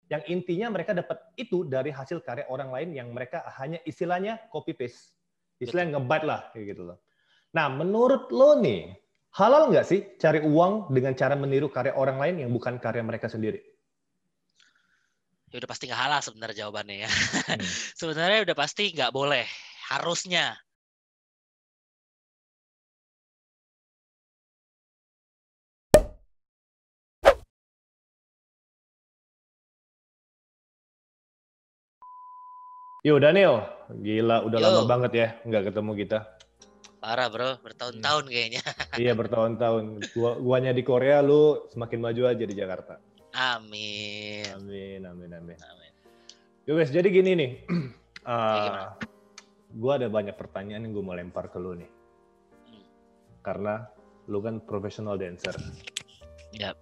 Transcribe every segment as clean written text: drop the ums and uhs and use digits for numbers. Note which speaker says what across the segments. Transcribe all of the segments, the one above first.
Speaker 1: Yang intinya mereka dapat itu dari hasil karya orang lain yang mereka hanya istilahnya copy paste. Istilahnya nge-byte lah kayak gitu loh. Nah, menurut lo nih, halal nggak sih cari uang dengan cara meniru karya orang lain yang bukan karya mereka sendiri?
Speaker 2: Ya udah pasti nggak halal sebenarnya jawabannya ya. Sebenarnya udah pasti nggak boleh. Harusnya.
Speaker 1: Yo Daniel, gila udah lama
Speaker 2: Yo.
Speaker 1: banget ya nggak ketemu kita.
Speaker 2: Parah bro, bertahun-tahun kayaknya.
Speaker 1: Iya bertahun-tahun. Guanya di Korea, lu semakin maju aja di Jakarta.
Speaker 2: Amin.
Speaker 1: Amin. Yo guys, jadi gini nih. Gue ada banyak pertanyaan yang gue mau lempar ke lu nih. Karena lu kan professional dancer.
Speaker 2: Yep.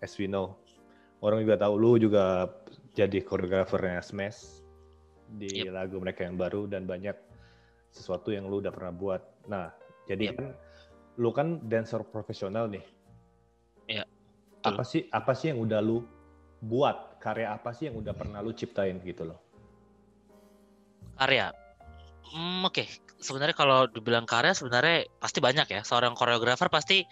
Speaker 1: As we know. Orang juga tahu lu juga jadi koreografernya Smash di lagu mereka yang baru dan banyak sesuatu yang lu udah pernah buat. Nah, jadi kan lu kan dancer profesional nih.
Speaker 2: Iya.
Speaker 1: Apa sih yang udah lu buat? Karya apa sih yang udah pernah lu ciptain gitu loh?
Speaker 2: Karya. Oke. Sebenarnya kalau dibilang karya sebenarnya pasti banyak ya. Seorang koreografer pasti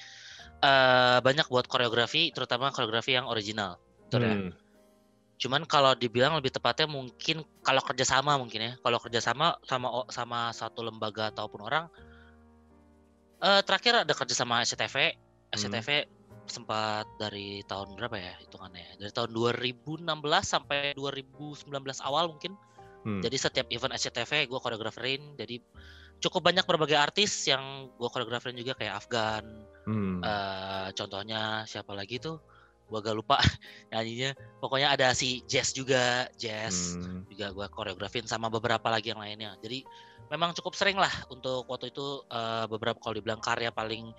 Speaker 2: banyak buat koreografi, terutama koreografi yang original. Betul ya. Cuman kalau dibilang lebih tepatnya mungkin kalau kerjasama mungkin ya. Kalau kerjasama sama satu lembaga ataupun orang. Terakhir ada kerjasama SCTV. SCTV sempat dari tahun berapa ya hitungannya? Dari tahun 2016 sampai 2019 awal mungkin. Jadi setiap event SCTV gue koreograferin. Jadi cukup banyak berbagai artis yang gue koreograferin juga kayak Afgan. Contohnya siapa lagi tuh? Gue agak lupa nyanyinya. Pokoknya ada si Jazz juga. Juga gue koreografin sama beberapa lagi yang lainnya. Jadi memang cukup sering lah untuk waktu itu beberapa kalau dibilang karya paling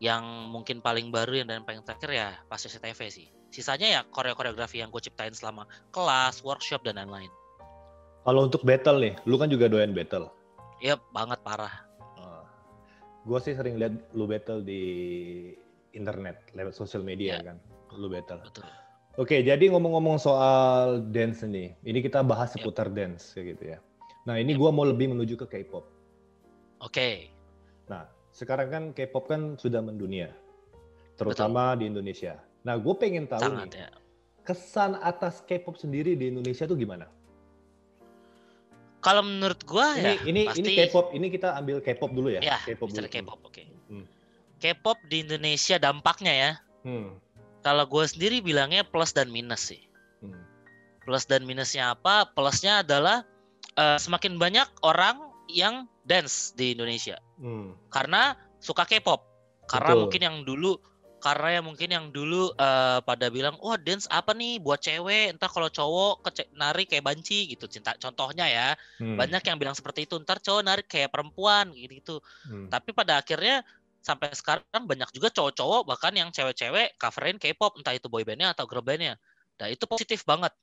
Speaker 2: yang mungkin paling baru dan paling terakhir ya pas SCTV sih. Sisanya ya koreografi yang gue ciptain selama kelas, workshop dan lain-lain.
Speaker 1: Kalau untuk battle nih, lu kan juga doyan battle.
Speaker 2: Iya, banget parah.
Speaker 1: Gue sih sering lihat lu battle di internet, lewat sosial media kan. Lu battle.
Speaker 2: Betul.
Speaker 1: Oke, jadi ngomong-ngomong soal dance nih, ini kita bahas seputar dance kayak gitu ya. Nah, ini gue mau lebih menuju ke K-pop.
Speaker 2: Oke.
Speaker 1: Nah, sekarang kan K-pop kan sudah mendunia, terutama di Indonesia. Nah, gue pengen tahu kesan atas K-pop sendiri di Indonesia tuh gimana?
Speaker 2: Kalau menurut gue
Speaker 1: ini K-pop, ini kita ambil K-pop dulu ya.
Speaker 2: Ya,
Speaker 1: K-pop dulu.
Speaker 2: K-pop, oke. K-pop di Indonesia dampaknya ya. Kalau gue sendiri bilangnya plus dan minus sih. Plus dan minusnya apa? Plusnya adalah semakin banyak orang yang dance di Indonesia. Karena suka K-pop. Karena mungkin yang dulu pada bilang, wah dance apa nih buat cewek, entar kalau cowok nari kayak banci gitu. Contohnya ya, banyak yang bilang seperti itu, entar cowok nari kayak perempuan gitu. Tapi pada akhirnya sampai sekarang banyak juga cowok-cowok bahkan yang cewek-cewek coverin K-pop, entah itu boybandnya atau girl bandnya. Nah itu positif banget.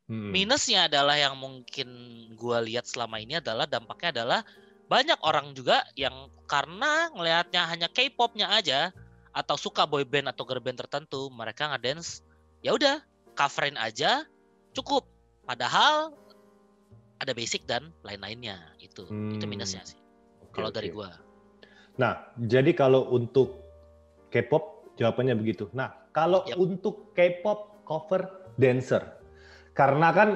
Speaker 2: Minusnya adalah yang mungkin gue lihat selama ini adalah dampaknya adalah banyak orang juga yang karena ngelihatnya hanya K-popnya aja atau suka boyband atau girl band tertentu, mereka ngedance ya udah coverin aja cukup. Padahal ada basic dan lain-lainnya itu minusnya sih. Kalau dari gue.
Speaker 1: Nah, jadi kalau untuk K-pop jawabannya begitu. Nah, kalau untuk K-pop cover dancer, karena kan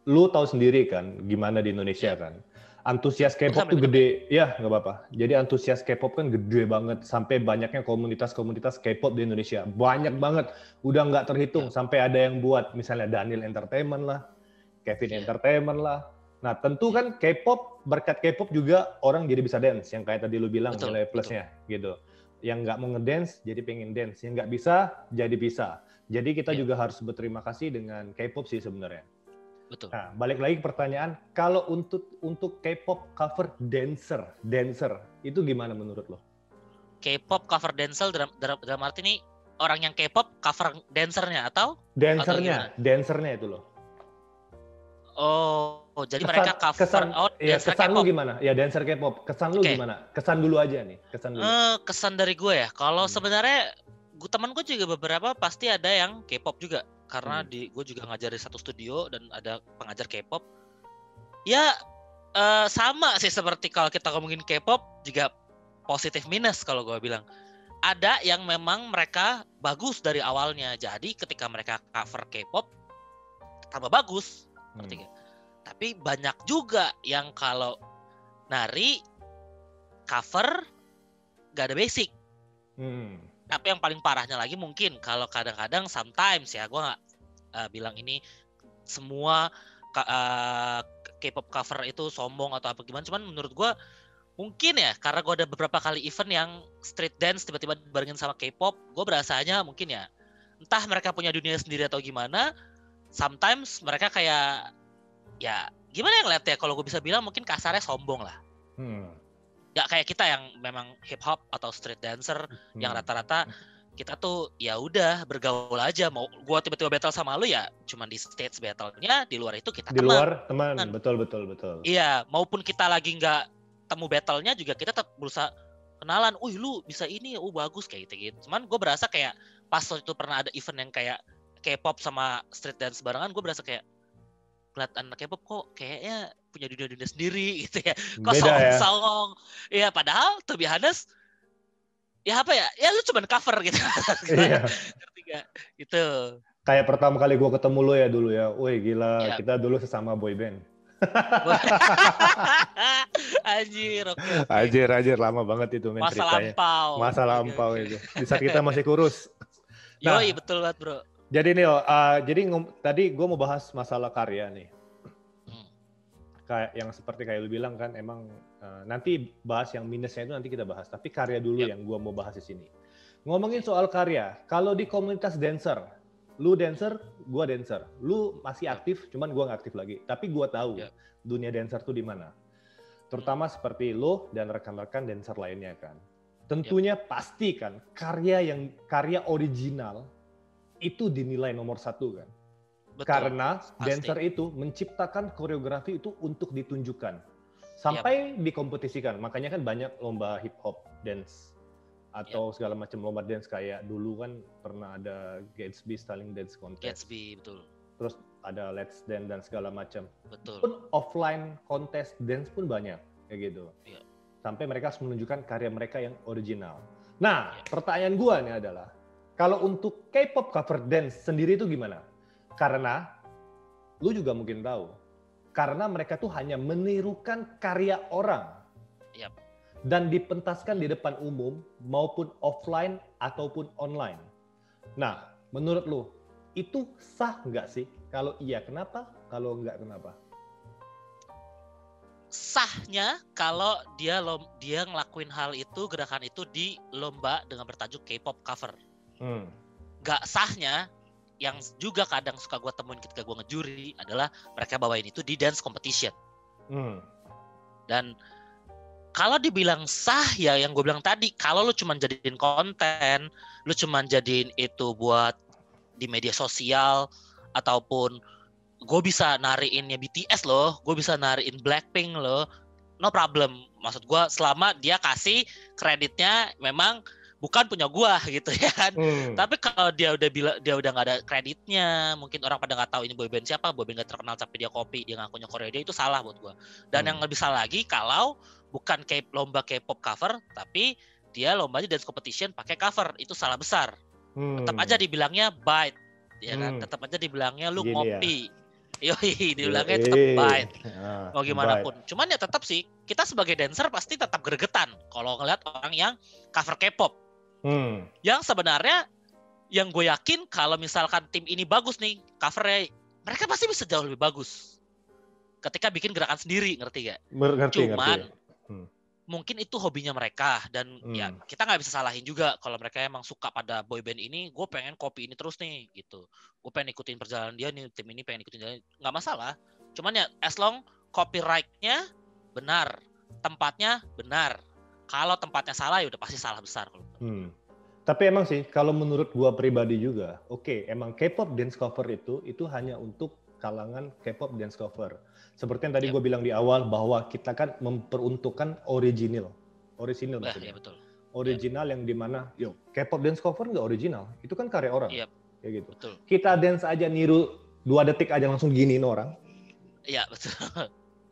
Speaker 1: lu tahu sendiri kan gimana di Indonesia kan, antusias K-pop tuh gede, ya nggak apa-apa. Jadi antusias K-pop kan gede banget, sampai banyaknya komunitas-komunitas K-pop di Indonesia, banyak banget, udah nggak terhitung. Sampai ada yang buat misalnya Daniel Entertainment lah, Kevin Entertainment lah. Nah tentu kan K-pop, berkat K-pop juga orang jadi bisa dance, yang kayak tadi lu bilang nilai plusnya gitu. Yang nggak mau ngedance jadi pengen dance, yang nggak bisa jadi bisa. Jadi kita juga harus berterima kasih dengan K-pop sih sebenarnya.
Speaker 2: Betul.
Speaker 1: Nah balik lagi ke pertanyaan, kalau untuk K-pop cover dancer itu gimana menurut lo?
Speaker 2: K-pop cover dancer dalam arti ini orang yang K-pop cover dancernya atau?
Speaker 1: Dancernya itu loh.
Speaker 2: Oh, jadi mereka cover dancer
Speaker 1: kesan
Speaker 2: K-pop.
Speaker 1: Lu gimana? Ya dancer K-pop. Kesan lu gimana? Kesan dulu aja nih.
Speaker 2: Kesan dari gue ya. Kalau sebenarnya teman gue juga beberapa pasti ada yang K-pop juga karena gue juga ngajar di satu studio dan ada pengajar K-pop. Ya sama sih seperti kalau kita ngomongin K-pop juga positif minus kalau gue bilang. Ada yang memang mereka bagus dari awalnya. Jadi ketika mereka cover K-pop tambah bagus. Tapi banyak juga yang kalau nari cover gak ada basic. Tapi yang paling parahnya lagi mungkin kalau kadang-kadang sometimes ya, gue nggak bilang ini semua K-pop cover itu sombong atau apa gimana, cuman menurut gue mungkin ya karena gue ada beberapa kali event yang street dance tiba-tiba dibarengin sama K-pop, gue berasanya mungkin ya entah mereka punya dunia sendiri atau gimana, sometimes mereka kayak ya gimana yang ngeliat ya, kalau gue bisa bilang mungkin kasarnya sombong lah. Ya kayak kita yang memang hip hop atau street dancer yang rata-rata kita tuh ya udah bergaul aja, mau gua tiba-tiba battle sama lu ya cuman di stage battle-nya, di luar itu kita
Speaker 1: di luar teman. Betul.
Speaker 2: Iya, maupun kita lagi nggak temu battle-nya juga kita tetap berusaha kenalan, lu bisa ini, bagus kayak gitu. Cuman gue berasa kayak pas itu pernah ada event yang kayak K-pop sama street dance barengan, gue berasa kayak ngeliat anak K-pop kok kayaknya punya dunia sendiri gitu ya. Kok songong-songong. Ya padahal to be honest, ya apa ya? Ya lu cuman cover gitu.
Speaker 1: Iya.
Speaker 2: Ngerti gak? Gitu.
Speaker 1: Kayak pertama kali gue ketemu lu ya dulu ya. Wih gila, kita dulu sesama boy band.
Speaker 2: Anjir, oke.
Speaker 1: Anjir, lama banget itu men ceritanya. Masa lampau itu. Di saat kita masih kurus.
Speaker 2: Yoi, betul banget bro.
Speaker 1: Jadi nih, tadi gue mau bahas masalah karya nih. Kayak yang seperti kayak lu bilang kan, emang nanti bahas yang minusnya itu nanti kita bahas. Tapi karya dulu yang gue mau bahas di sini. Ngomongin soal karya, kalau di komunitas dancer, lu dancer, gue dancer. Lu masih aktif, cuman gue nggak aktif lagi. Tapi gue tahu dunia dancer tuh di mana. Terutama seperti lu dan rekan-rekan dancer lainnya kan. Tentunya pasti kan karya original itu dinilai nomor satu kan. Betul, karena pasti. Dancer itu menciptakan koreografi itu untuk ditunjukkan sampai dikompetisikan. Makanya kan banyak lomba hip hop dance atau segala macam lomba dance, kayak dulu kan pernah ada Gatsby Styling Dance Contest.
Speaker 2: Gatsby, betul.
Speaker 1: Terus ada Let's Dance dan segala macam.
Speaker 2: Betul.
Speaker 1: Pun offline contest dance pun banyak kayak gitu.
Speaker 2: Iya.
Speaker 1: Sampai mereka harus menunjukkan karya mereka yang original. Nah, pertanyaan gua nih adalah, kalau untuk K-pop cover dance sendiri itu gimana? Karena lu juga mungkin tahu, karena mereka tuh hanya menirukan karya orang.
Speaker 2: Yep.
Speaker 1: Dan dipentaskan di depan umum maupun offline ataupun online. Nah, menurut lu itu sah nggak sih? Kalau iya kenapa? Kalau nggak kenapa?
Speaker 2: Sahnya kalau dia ngelakuin hal itu, gerakan itu di lomba dengan bertajuk K-pop cover. Gak sahnya, yang juga kadang suka gue temuin ketika gue ngejuri adalah mereka bawain itu di dance competition. Dan kalau dibilang sah ya yang gue bilang tadi, kalau lu cuma jadiin konten, lu cuma jadiin itu buat di media sosial, ataupun gue bisa nariinnya BTS loh, gue bisa nariin Blackpink loh, no problem. Maksud gue selama dia kasih kreditnya memang bukan punya gue gitu ya kan. Tapi kalau dia udah nggak ada kreditnya, mungkin orang pada nggak tahu ini boyband siapa, boyband nggak terkenal tapi dia copy, dia ngakunya Korea, dia itu salah buat gue. Dan yang lebih salah lagi kalau bukan lomba K-pop cover, tapi dia lombanya dance competition pakai cover, itu salah besar. Tetap aja dibilangnya bite, ya kan. Tetap aja dibilangnya lu gini ngopi. Ya? Yoi, dibilangnya tetap bite. Mau gimana pun. Cuman ya tetap sih, kita sebagai dancer pasti tetap gregetan kalau ngeliat orang yang cover K-pop. Yang sebenarnya yang gue yakin kalau misalkan tim ini bagus nih covernya, mereka pasti bisa jauh lebih bagus ketika bikin gerakan sendiri, ngerti gak? Cuman mungkin itu hobinya mereka, dan ya kita nggak bisa salahin juga kalau mereka emang suka pada boyband ini, gue pengen copy ini terus nih gitu, gue pengen ikutin perjalanan dia nih, tim ini pengen ikutin jalan, nggak masalah. Cuman ya as long copyright-nya benar, tempatnya benar. Kalau tempatnya salah ya udah pasti salah besar.
Speaker 1: Tapi emang sih kalau menurut gua pribadi juga, oke, emang K-pop dance cover itu hanya untuk kalangan K-pop dance cover. Seperti yang tadi gua bilang di awal bahwa kita kan memperuntukkan original maksudnya.
Speaker 2: Ya, betul.
Speaker 1: Original yang dimana, K-pop dance cover nggak original, itu kan karya orang. kayak gitu.
Speaker 2: Betul.
Speaker 1: Kita dance aja niru 2 detik aja langsung giniin orang.
Speaker 2: Iya, betul.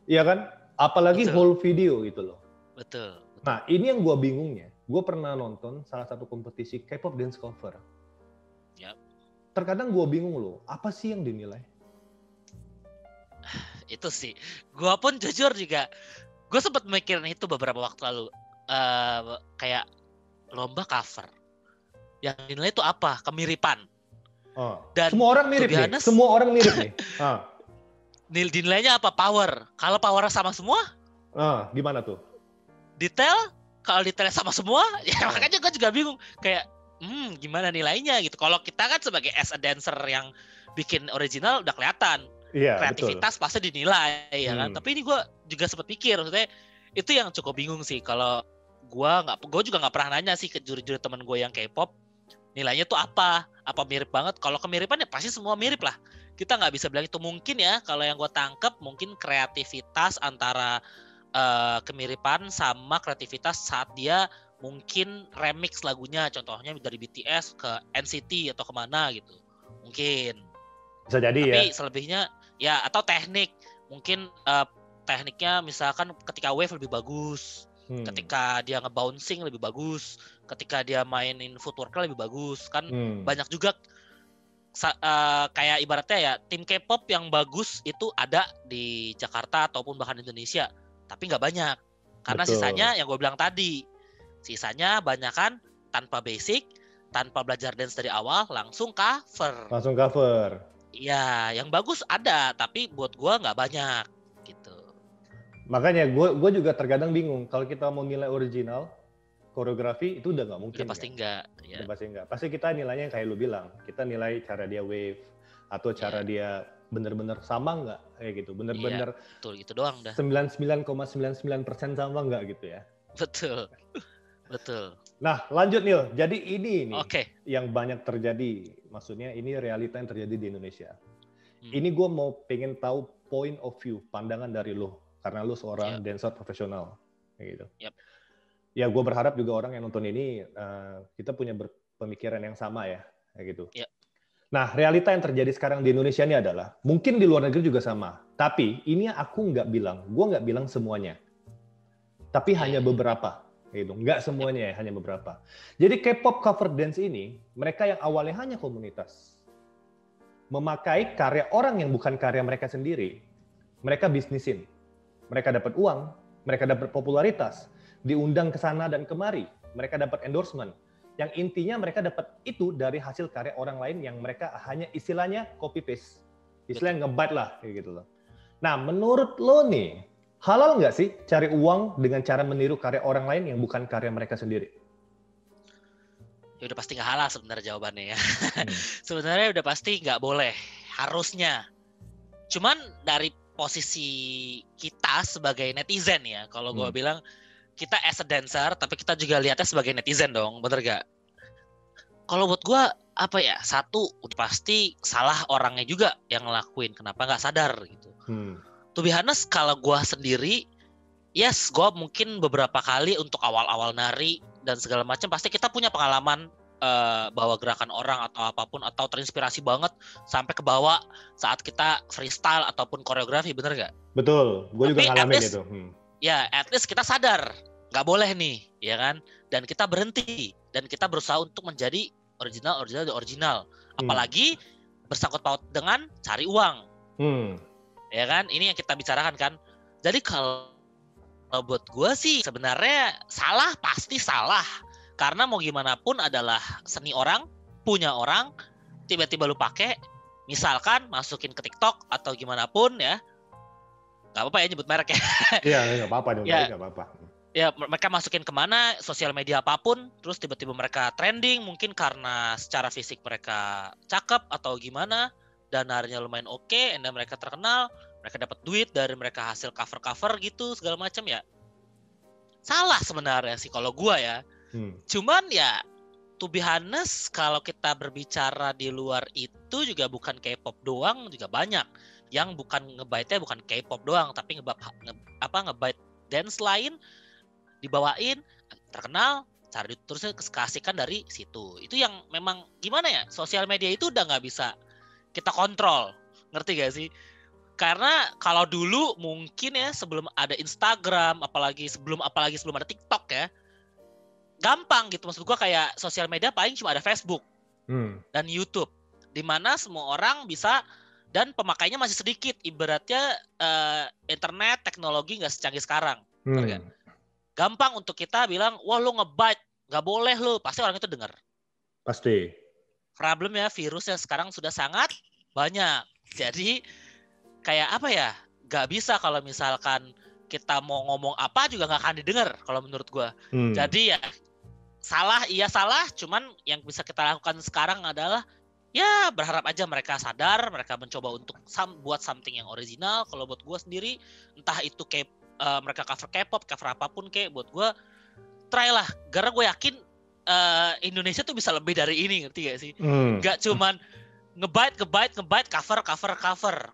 Speaker 1: Iya kan? Apalagi
Speaker 2: betul.
Speaker 1: whole video gitu loh.
Speaker 2: Betul.
Speaker 1: Nah, ini yang gue bingungnya. Gue pernah nonton salah satu kompetisi K-pop dance cover.
Speaker 2: Yep.
Speaker 1: Terkadang gue bingung loh, apa sih yang dinilai?
Speaker 2: Itu sih, gue pun jujur juga, gue sempat mikirin itu beberapa waktu lalu. Kayak lomba cover, yang dinilai itu apa? Kemiripan.
Speaker 1: Dan semua orang mirip nih. Semua orang mirip nih.
Speaker 2: Dinilainya apa? Power. Kalau power sama semua?
Speaker 1: Gimana tuh?
Speaker 2: Detail? Kalau detailnya sama semua, ya makanya gue juga bingung. Kayak, gimana nilainya gitu. Kalau kita kan sebagai as a dancer yang bikin original udah kelihatan.
Speaker 1: Iya,
Speaker 2: kreativitas
Speaker 1: betul.
Speaker 2: pasti dinilai, ya kan. Tapi ini gue juga sempat pikir, maksudnya itu yang cukup bingung sih. Kalau gue juga nggak pernah nanya sih ke juri-juri teman gue yang K-pop, nilainya tuh apa mirip banget. Kalau kemiripan ya pasti semua mirip lah, kita nggak bisa bilang itu. Mungkin ya kalau yang gue tangkep mungkin kreativitas antara kemiripan sama kreativitas saat dia mungkin remix lagunya, contohnya dari BTS ke NCT atau kemana gitu, mungkin
Speaker 1: bisa jadi.
Speaker 2: Tapi
Speaker 1: ya
Speaker 2: selebihnya ya, atau teknik mungkin, tekniknya misalkan ketika wave lebih bagus, ketika dia ngebouncing lebih bagus, ketika dia mainin footwork lebih bagus kan. Banyak juga kayak ibaratnya ya, tim K-pop yang bagus itu ada di Jakarta ataupun bahkan Indonesia, tapi nggak banyak karena
Speaker 1: Betul.
Speaker 2: Sisanya yang gue bilang tadi, sisanya banyak kan tanpa basic, tanpa belajar dance dari awal, langsung cover. Iya, yang bagus ada, tapi buat gue nggak banyak gitu.
Speaker 1: Makanya gue juga terkadang bingung kalau kita mau nilai original koreografi itu udah nggak mungkin.
Speaker 2: Udah pasti enggak.
Speaker 1: Ya. Udah pasti enggak. Pasti kita nilainya kayak lu bilang, kita nilai cara dia wave atau cara dia bener-bener sama nggak kayak gitu, bener-bener.
Speaker 2: Betul, itu doang dah.
Speaker 1: 99,99% sama nggak gitu ya.
Speaker 2: Betul. Betul.
Speaker 1: Nah, lanjut Nil. Jadi ini yang banyak terjadi. Maksudnya ini realita yang terjadi di Indonesia. Ini gue mau pengen tahu point of view, pandangan dari lo. Karena lo seorang dancer profesional. Kayak gitu. Ya gue berharap juga orang yang nonton ini, kita punya pemikiran yang sama ya. Kayak gitu. Nah, realita yang terjadi sekarang di Indonesia ini adalah, mungkin di luar negeri juga sama. Tapi ini gue nggak bilang semuanya. Tapi hanya beberapa. Gitu. Nggak semuanya ya, hanya beberapa. Jadi K-pop cover dance ini, mereka yang awalnya hanya komunitas, memakai karya orang yang bukan karya mereka sendiri, mereka bisnisin. Mereka dapat uang, mereka dapat popularitas, diundang ke sana dan kemari, mereka dapat endorsement. Yang intinya mereka dapat itu dari hasil karya orang lain yang mereka hanya istilahnya copy paste. Istilahnya nge-bite lah, kayak gitu loh. Nah, menurut lo nih, halal nggak sih cari uang dengan cara meniru karya orang lain yang bukan karya mereka sendiri?
Speaker 2: Ya udah pasti nggak halal sebenarnya jawabannya ya. Sebenarnya udah pasti nggak boleh, harusnya. Cuman dari posisi kita sebagai netizen ya, kalau gue bilang kita as a dancer, tapi kita juga lihatnya sebagai netizen dong, bener gak? Kalau buat gue apa ya? Satu, udah pasti salah orangnya juga yang ngelakuin. Kenapa nggak sadar gitu? To be honest, kalau gue sendiri, yes, gue mungkin beberapa kali untuk awal-awal nari dan segala macam, pasti kita punya pengalaman bawa gerakan orang atau apapun, atau terinspirasi banget sampai ke bawah saat kita freestyle ataupun koreografi, bener gak?
Speaker 1: Betul, gue juga ngalamin itu.
Speaker 2: Ya, at least kita sadar, nggak boleh nih, ya kan? Dan kita berhenti, dan kita berusaha untuk menjadi original. Apalagi bersangkut paut dengan cari uang. Ya kan, ini yang kita bicarakan kan. Jadi kalau buat gue sih sebenarnya salah, pasti salah. Karena mau gimana pun adalah seni orang, punya orang, tiba-tiba lu pakai, misalkan masukin ke TikTok atau gimana pun ya, nggak apa-apa ya nyebut merek ya.
Speaker 1: Iya, nggak apa-apa dong, nggak apa-apa.
Speaker 2: Ya, mereka masukin kemana, sosial media apapun, terus tiba-tiba mereka trending, mungkin karena secara fisik mereka cakep atau gimana, dan narinya lumayan oke, dan mereka terkenal, mereka dapat duit dari mereka hasil cover-cover gitu, segala macam ya. Salah sebenarnya sih kalau gua ya. Cuman ya, to be honest, kalau kita berbicara di luar itu juga bukan K-pop doang, juga banyak yang bukan ngebite-nya bukan K-pop doang, tapi ngebite dance lain, dibawain, terkenal, cari terus kasihkan dari situ. Itu yang memang gimana ya, sosial media itu udah nggak bisa kita kontrol, ngerti gak sih? Karena kalau dulu mungkin ya sebelum ada Instagram, apalagi sebelum ada TikTok ya, gampang gitu. Maksud gue kayak sosial media paling cuma ada Facebook dan YouTube, di mana semua orang bisa dan pemakainya masih sedikit. Ibaratnya internet teknologi nggak secanggih sekarang, gampang untuk kita bilang, wah lu nge-byte, nggak boleh lu, pasti orang itu dengar.
Speaker 1: Pasti.
Speaker 2: Problemnya virusnya sekarang sudah sangat banyak, jadi kayak apa ya, nggak bisa kalau misalkan kita mau ngomong apa juga nggak akan didengar kalau menurut gue. Jadi ya salah, cuman yang bisa kita lakukan sekarang adalah ya berharap aja mereka sadar, mereka mencoba untuk buat something yang original. Kalau buat gue sendiri, entah itu kayak mereka cover K-pop, cover apapun kayak, buat gue try lah, karena gue yakin Indonesia tuh bisa lebih dari ini, ngerti gak sih? Gak cuman nge-byte, cover.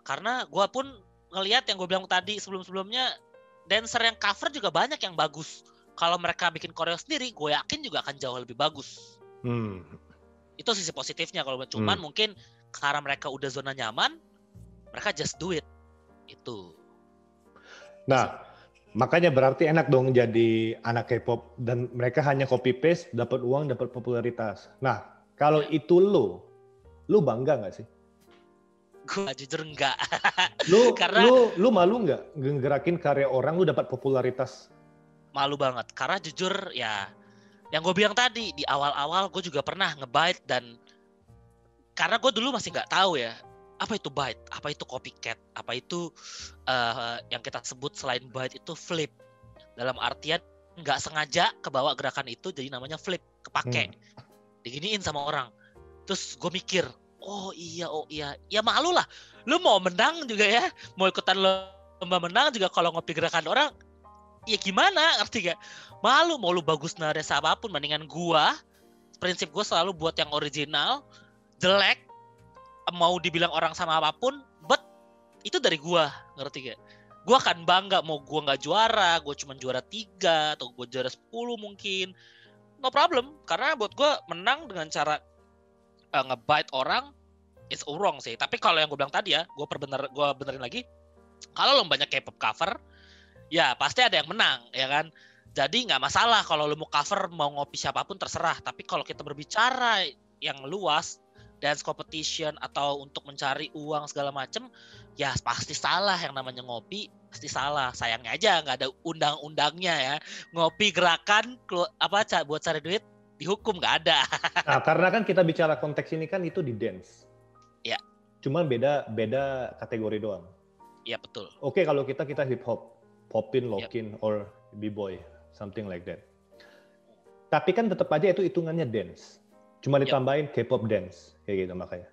Speaker 2: Karena gue pun ngelihat yang gue bilang tadi sebelumnya, dancer yang cover juga banyak yang bagus. Kalau mereka bikin koreo sendiri, gue yakin juga akan jauh lebih bagus. Itu sisi positifnya. Kalau cuman mungkin karena mereka udah zona nyaman, mereka just do it. Itu.
Speaker 1: Nah, makanya berarti enak dong jadi anak K-pop dan mereka hanya copy paste, dapat uang, dapat popularitas. Nah, kalau itu lu bangga nggak sih?
Speaker 2: Gue jujur enggak.
Speaker 1: Lu malu nggak ngerakin karya orang, lu dapat popularitas?
Speaker 2: Malu banget. Karena jujur ya, yang gue bilang tadi, di awal-awal gue juga pernah nge-byte, dan karena gue dulu masih nggak tahu ya, apa itu byte, apa itu copycat, apa itu yang kita sebut selain byte itu flip. Dalam artian nggak sengaja kebawa gerakan itu, jadi namanya flip, kepake. Diginiin sama orang. Terus gue mikir, oh iya, ya malu lah. Lu mau menang juga ya, mau ikutan lomba menang juga kalau ngopi gerakan orang, ya gimana, ngerti gak? Malu, mau lu bagus nada apapun, mendingan prinsip gue selalu buat yang original, jelek, mau dibilang orang sama apapun, but itu dari gue, ngerti gak? Gue akan bangga, mau gue gak juara, gue cuma juara 3, atau gue juara 10 mungkin, no problem. Karena buat gue menang dengan cara nge-byte orang, it's all wrong sih. Tapi kalau yang gue bilang tadi ya, gue benerin lagi, kalau lombanya K-pop cover, ya pasti ada yang menang, ya kan? Jadi nggak masalah kalau lu mau cover, mau ngopi siapapun terserah. Tapi kalau kita berbicara yang luas, dance competition atau untuk mencari uang segala macem, ya pasti salah. Yang namanya ngopi pasti salah. Sayangnya aja nggak ada undang-undangnya ya. Ngopi gerakan buat cari duit dihukum, nggak ada.
Speaker 1: Nah, karena kan kita bicara konteks ini kan itu di dance.
Speaker 2: Ya.
Speaker 1: Cuman beda kategori doang.
Speaker 2: Iya betul.
Speaker 1: Oke, kalau kita hip hop, popin, lockin, or b-boy, something like that. Tapi kan tetap aja itu hitungannya dance. Cuma ditambahin K-pop dance, kayak gitu makanya.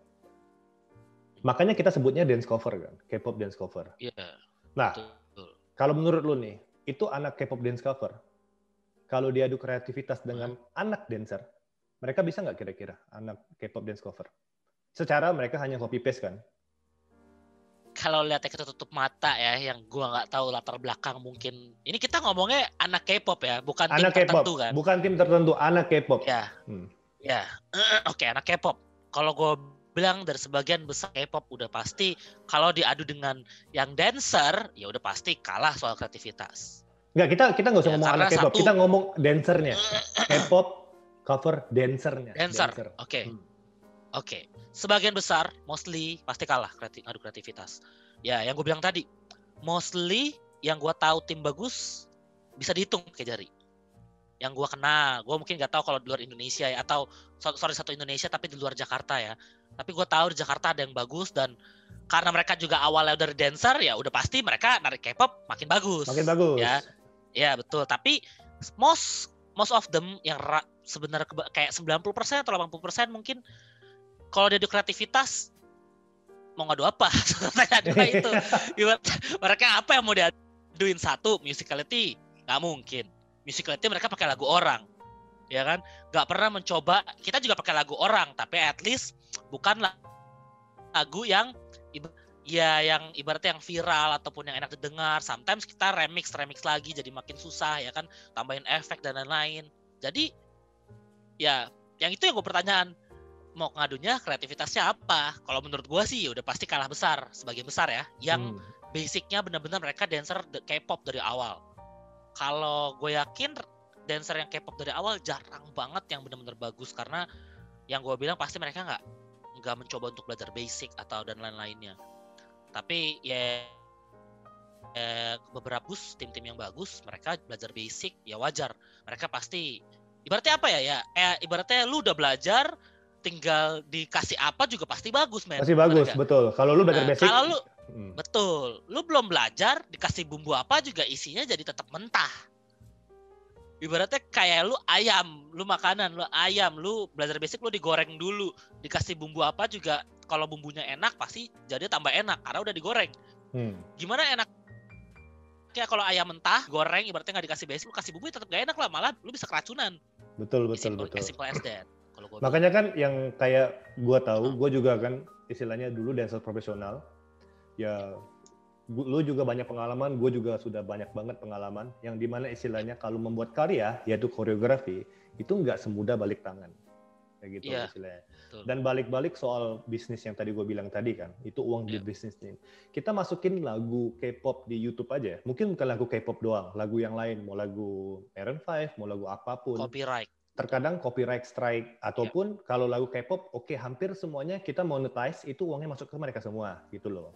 Speaker 1: Makanya kita sebutnya dance cover kan, K-pop dance cover.
Speaker 2: Iya.
Speaker 1: Nah, kalau menurut lu nih, itu anak K-pop dance cover, kalau diadu kreativitas dengan anak dancer, mereka bisa nggak kira-kira anak K-pop dance cover? Secara mereka hanya copy paste kan?
Speaker 2: Kalau lihatnya kita tutup mata ya, yang gua nggak tahu latar belakang mungkin. Ini kita ngomongnya anak K-pop ya, bukan
Speaker 1: anak
Speaker 2: tim tertentu kan?
Speaker 1: Bukan tim tertentu, anak K-pop.
Speaker 2: Ya, ya. Oke, anak K-pop. Kalau gua bilang dari sebagian besar K-pop udah pasti kalau diadu dengan yang dancer, ya udah pasti kalah soal kreativitas.
Speaker 1: Enggak, kita nggak usah ngomong anak K-pop, kita ngomong dancernya. K-pop cover dancernya.
Speaker 2: Dancer. Oke. Sebagian besar, mostly pasti kalah adu kreativitas. Ya, yang gue bilang tadi, mostly yang gue tahu tim bagus bisa dihitung pakai jari. Yang gue kenal, gue mungkin nggak tahu kalau di luar Indonesia ya, atau satu Indonesia tapi di luar Jakarta ya. Tapi gue tahu di Jakarta ada yang bagus, dan karena mereka juga awalnya dari dancer, ya udah pasti mereka narik K-pop makin bagus. Ya betul. Tapi most of them yang sebenarnya kayak 90% atau 80% mungkin, kalau dia di kreativitas mau ngadu apa? Dua itu. Mereka apa yang mau diaduin? Satu, musicality, nggak mungkin. Musicality mereka pakai lagu orang, ya kan? Nggak pernah mencoba. Kita juga pakai lagu orang, tapi at least bukan lagu yang ibaratnya yang viral ataupun yang enak didengar. Sometimes kita remix lagi jadi makin susah, ya kan? Tambahin efek dan lain-lain. Jadi ya yang itu yang gue pertanyaan, mau ngadunya kreativitasnya apa? Kalau menurut gue sih udah pasti kalah besar, sebagian besar ya, yang basicnya benar-benar mereka dancer K-pop dari awal. Kalau gue yakin dancer yang K-pop dari awal jarang banget yang benar-benar bagus, karena yang gue bilang pasti mereka nggak mencoba untuk belajar basic atau dan lain-lainnya. Tapi ya beberapa tim-tim yang bagus mereka belajar basic, ya wajar. Mereka pasti ibaratnya apa ya ibaratnya lu udah belajar, tinggal dikasih apa juga pasti bagus, men.
Speaker 1: Pasti bagus, betul. Kalau lu belajar basic,
Speaker 2: kalau lu betul, lu belum belajar dikasih bumbu apa juga isinya jadi tetap mentah. Ibaratnya kayak lu ayam, lu makanan, lu ayam, lu belajar basic lu digoreng dulu, dikasih bumbu apa juga kalau bumbunya enak pasti jadi tambah enak karena udah digoreng. Gimana enak? Kayak kalau ayam mentah goreng ibaratnya nggak dikasih basic, lu kasih bumbu tetap gak enak lah, malah lu bisa keracunan.
Speaker 1: Betul.
Speaker 2: As simple as that.
Speaker 1: Makanya kan yang kayak gue tahu, gue juga kan istilahnya dulu dancer profesional. Ya, lu juga banyak pengalaman, gue juga sudah banyak banget pengalaman. Yang dimana istilahnya kalau membuat karya, yaitu koreografi, itu nggak semudah balik tangan. Kayak gitu istilahnya. Betul. Dan balik-balik soal bisnis yang tadi gue bilang tadi kan, itu uang di bisnisnya. Kita masukin lagu K-pop di YouTube aja. Mungkin bukan lagu K-pop doang, lagu yang lain. Mau lagu Maroon 5, mau lagu apapun.
Speaker 2: Copyright.
Speaker 1: Terkadang copyright strike ataupun kalau lagu K-pop hampir semuanya kita monetize, itu uangnya masuk ke mereka semua gitu loh.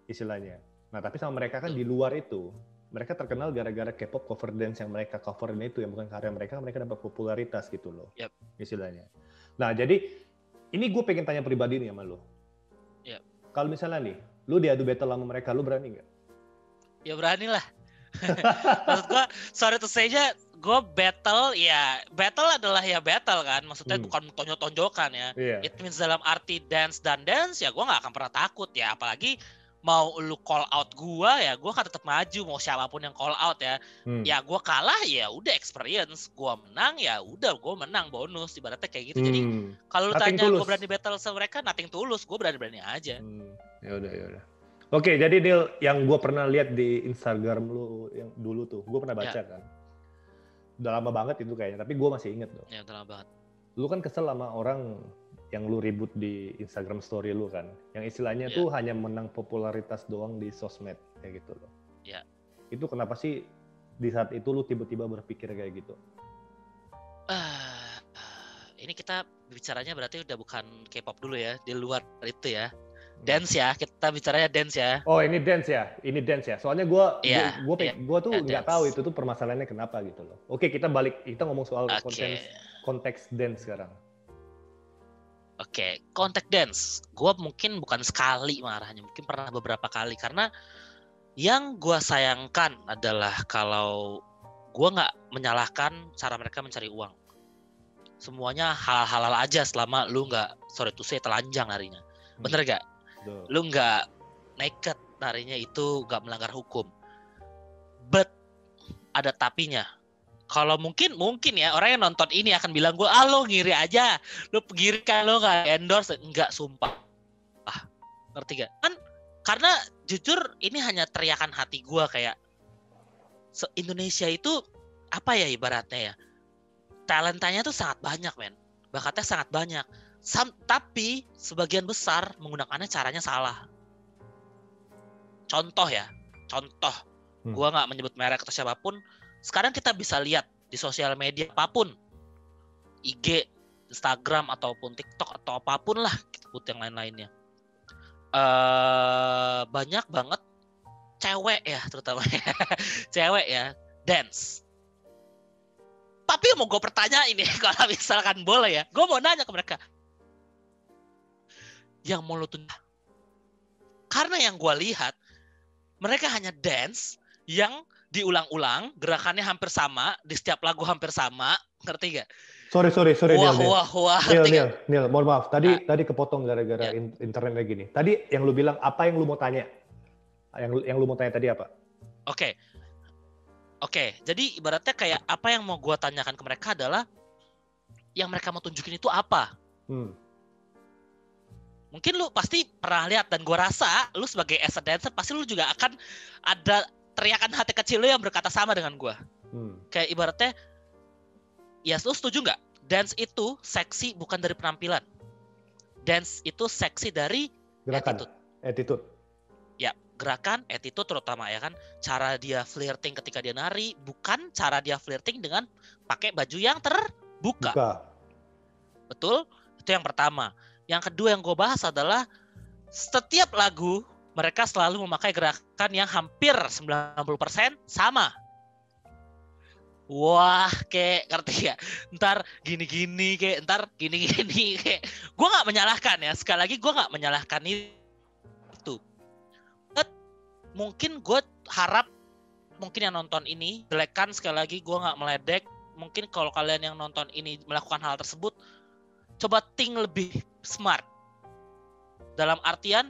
Speaker 1: Istilahnya. Nah, tapi sama mereka kan di luar itu, mereka terkenal gara-gara K-pop cover dance yang mereka coverin itu yang bukan karya mereka dapat popularitas gitu loh. Istilahnya. Nah, jadi ini gue pengen tanya pribadi nih sama lo. Kalau misalnya nih, lu diadu battle sama mereka, lu berani nggak?
Speaker 2: Ya berani lah. Maksud gue, sorry to say-nya, gue battle adalah ya battle kan, maksudnya bukan tonjok-tonjokan ya. It means dalam arti dance ya gue nggak akan pernah takut ya, apalagi mau lu call out gue ya gue akan tetap maju, mau siapapun yang call out ya. Ya gue kalah ya udah experience, gue menang ya udah gue menang bonus, ibaratnya kayak gitu. Jadi kalau lu tanya gue berani battle sama mereka, nothing tulus, gue berani aja.
Speaker 1: Ya udah. Oke, jadi Neil, yang gue pernah lihat di Instagram lu yang dulu tuh, gue pernah baca kan. Udah lama banget itu kayaknya, tapi gue masih inget loh.
Speaker 2: Ya, udah lama banget.
Speaker 1: Lu kan kesel sama orang yang lu ribut di Instagram story lu kan, yang istilahnya tuh hanya menang popularitas doang di sosmed kayak gitu loh. Itu kenapa sih di saat itu lu tiba-tiba berpikir kayak gitu?
Speaker 2: Ini kita bicaranya berarti udah bukan K-pop dulu ya, di luar itu ya. Dance ya, kita bicaranya dance ya.
Speaker 1: Oh, ini dance ya. Soalnya gue tuh nggak tahu itu tuh permasalahannya kenapa gitu loh. Oke, kita ngomong soal konteks dance sekarang.
Speaker 2: Oke, konteks dance. Gue mungkin bukan sekali marahnya, mungkin pernah beberapa kali, karena yang gue sayangkan adalah kalau gue nggak menyalahkan cara mereka mencari uang. Semuanya halal aja selama lu nggak, sorry to say, telanjang harinya. Bener gak? Lu nggak naked harinya, itu nggak melanggar hukum. But ada tapinya. Kalau mungkin ya orang yang nonton ini akan bilang gue, lo ngiri aja, lo ngiri kan, lo nggak endorse. Enggak, sumpah. Ngerti gak? Kan karena jujur ini hanya teriakan hati gue, kayak Indonesia itu apa ya ibaratnya ya, talentanya tuh sangat banyak, men. Bakatnya sangat banyak. Tapi sebagian besar menggunakannya caranya salah. Contoh, gue nggak menyebut merek atau siapapun. Sekarang kita bisa lihat di sosial media apapun, IG, Instagram ataupun TikTok atau apapun lah, kita sebut yang lain-lainnya. Banyak banget cewek ya, terutama cewek ya, dance. Tapi mau gue pertanyaan ini, kalau misalkan boleh ya, gue mau nanya ke mereka, yang mau lo tunjuk? Karena yang gue lihat, mereka hanya dance yang diulang-ulang, gerakannya hampir sama, di setiap lagu hampir sama, ngerti gak?
Speaker 1: Sorry,
Speaker 2: wah,
Speaker 1: Neil, mohon maaf, tadi kepotong gara-gara internet kayak gini. Tadi yang lu bilang, apa yang lu mau tanya? Yang lu mau tanya tadi apa?
Speaker 2: Oke, jadi ibaratnya kayak apa yang mau gue tanyakan ke mereka adalah, yang mereka mau tunjukin itu apa? Mungkin lu pasti pernah lihat, dan gue rasa lu sebagai as a dancer pasti lu juga akan ada teriakan hati kecil lu yang berkata sama dengan gue. Kayak ibaratnya, ya lu setuju nggak? Dance itu seksi bukan dari penampilan. Dance itu seksi dari
Speaker 1: gerakan, attitude.
Speaker 2: Ya, gerakan, attitude terutama ya kan. Cara dia flirting ketika dia nari, bukan cara dia flirting dengan pakai baju yang terbuka. Betul? Itu yang pertama. Yang kedua yang gue bahas adalah setiap lagu mereka selalu memakai gerakan yang hampir 90% sama. Wah, kayak ngerti ya? Ntar gini-gini, kayak ntar gini-gini, kayak gue nggak menyalahkan ya. Sekali lagi gue nggak menyalahkan itu. But, mungkin gue harap mungkin yang nonton ini jelekkan, sekali lagi gue nggak meledek. Mungkin kalau kalian yang nonton ini melakukan hal tersebut, coba think lebih smart. Dalam artian,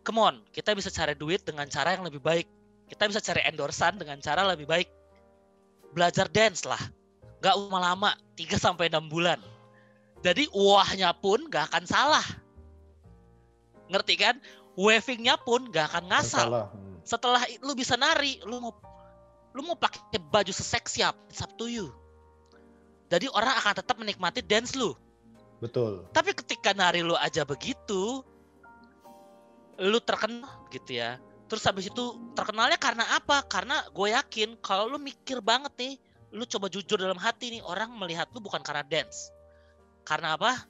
Speaker 2: come on, kita bisa cari duit dengan cara yang lebih baik. Kita bisa cari endorsan dengan cara lebih baik. Belajar dance lah. Gak lama-lama, 3-6 bulan. Jadi wahnya pun gak akan salah. Ngerti kan? Wavingnya pun gak akan ngasal. Setelah lu bisa nari, lu mau pakai baju seseksi apa, it's up to you. Jadi orang akan tetap menikmati dance lu.
Speaker 1: Betul.
Speaker 2: Tapi ketika nari lu aja begitu, lu terkenal gitu ya. Terus habis itu terkenalnya karena apa? Karena gue yakin kalau lu mikir banget nih, lu coba jujur dalam hati nih, orang melihat lu bukan karena dance. Karena apa?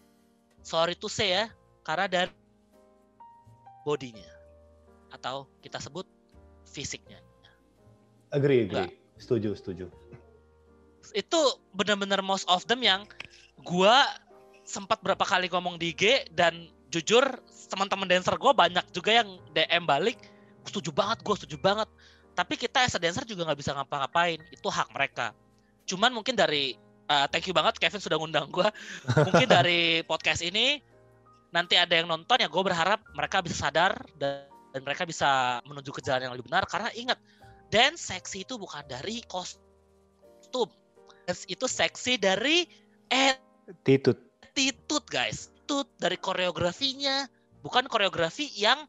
Speaker 2: Sorry to say ya, karena dari bodinya. Atau kita sebut fisiknya.
Speaker 1: Agree. Setuju.
Speaker 2: Itu benar-benar most of them yang gue sempat berapa kali ngomong di IG, dan jujur teman-teman dancer gue banyak juga yang DM balik, gue setuju banget. Tapi kita as a dancer juga nggak bisa ngapa-ngapain, itu hak mereka. Cuman mungkin dari thank you banget Kevin sudah ngundang gue. Mungkin dari podcast ini nanti ada yang nonton ya, gue berharap mereka bisa sadar dan mereka bisa menuju ke jalan yang lebih benar. Karena ingat, dance seksi itu bukan dari kostum, dance itu seksi dari attitude guys. Attitude dari koreografinya, bukan koreografi yang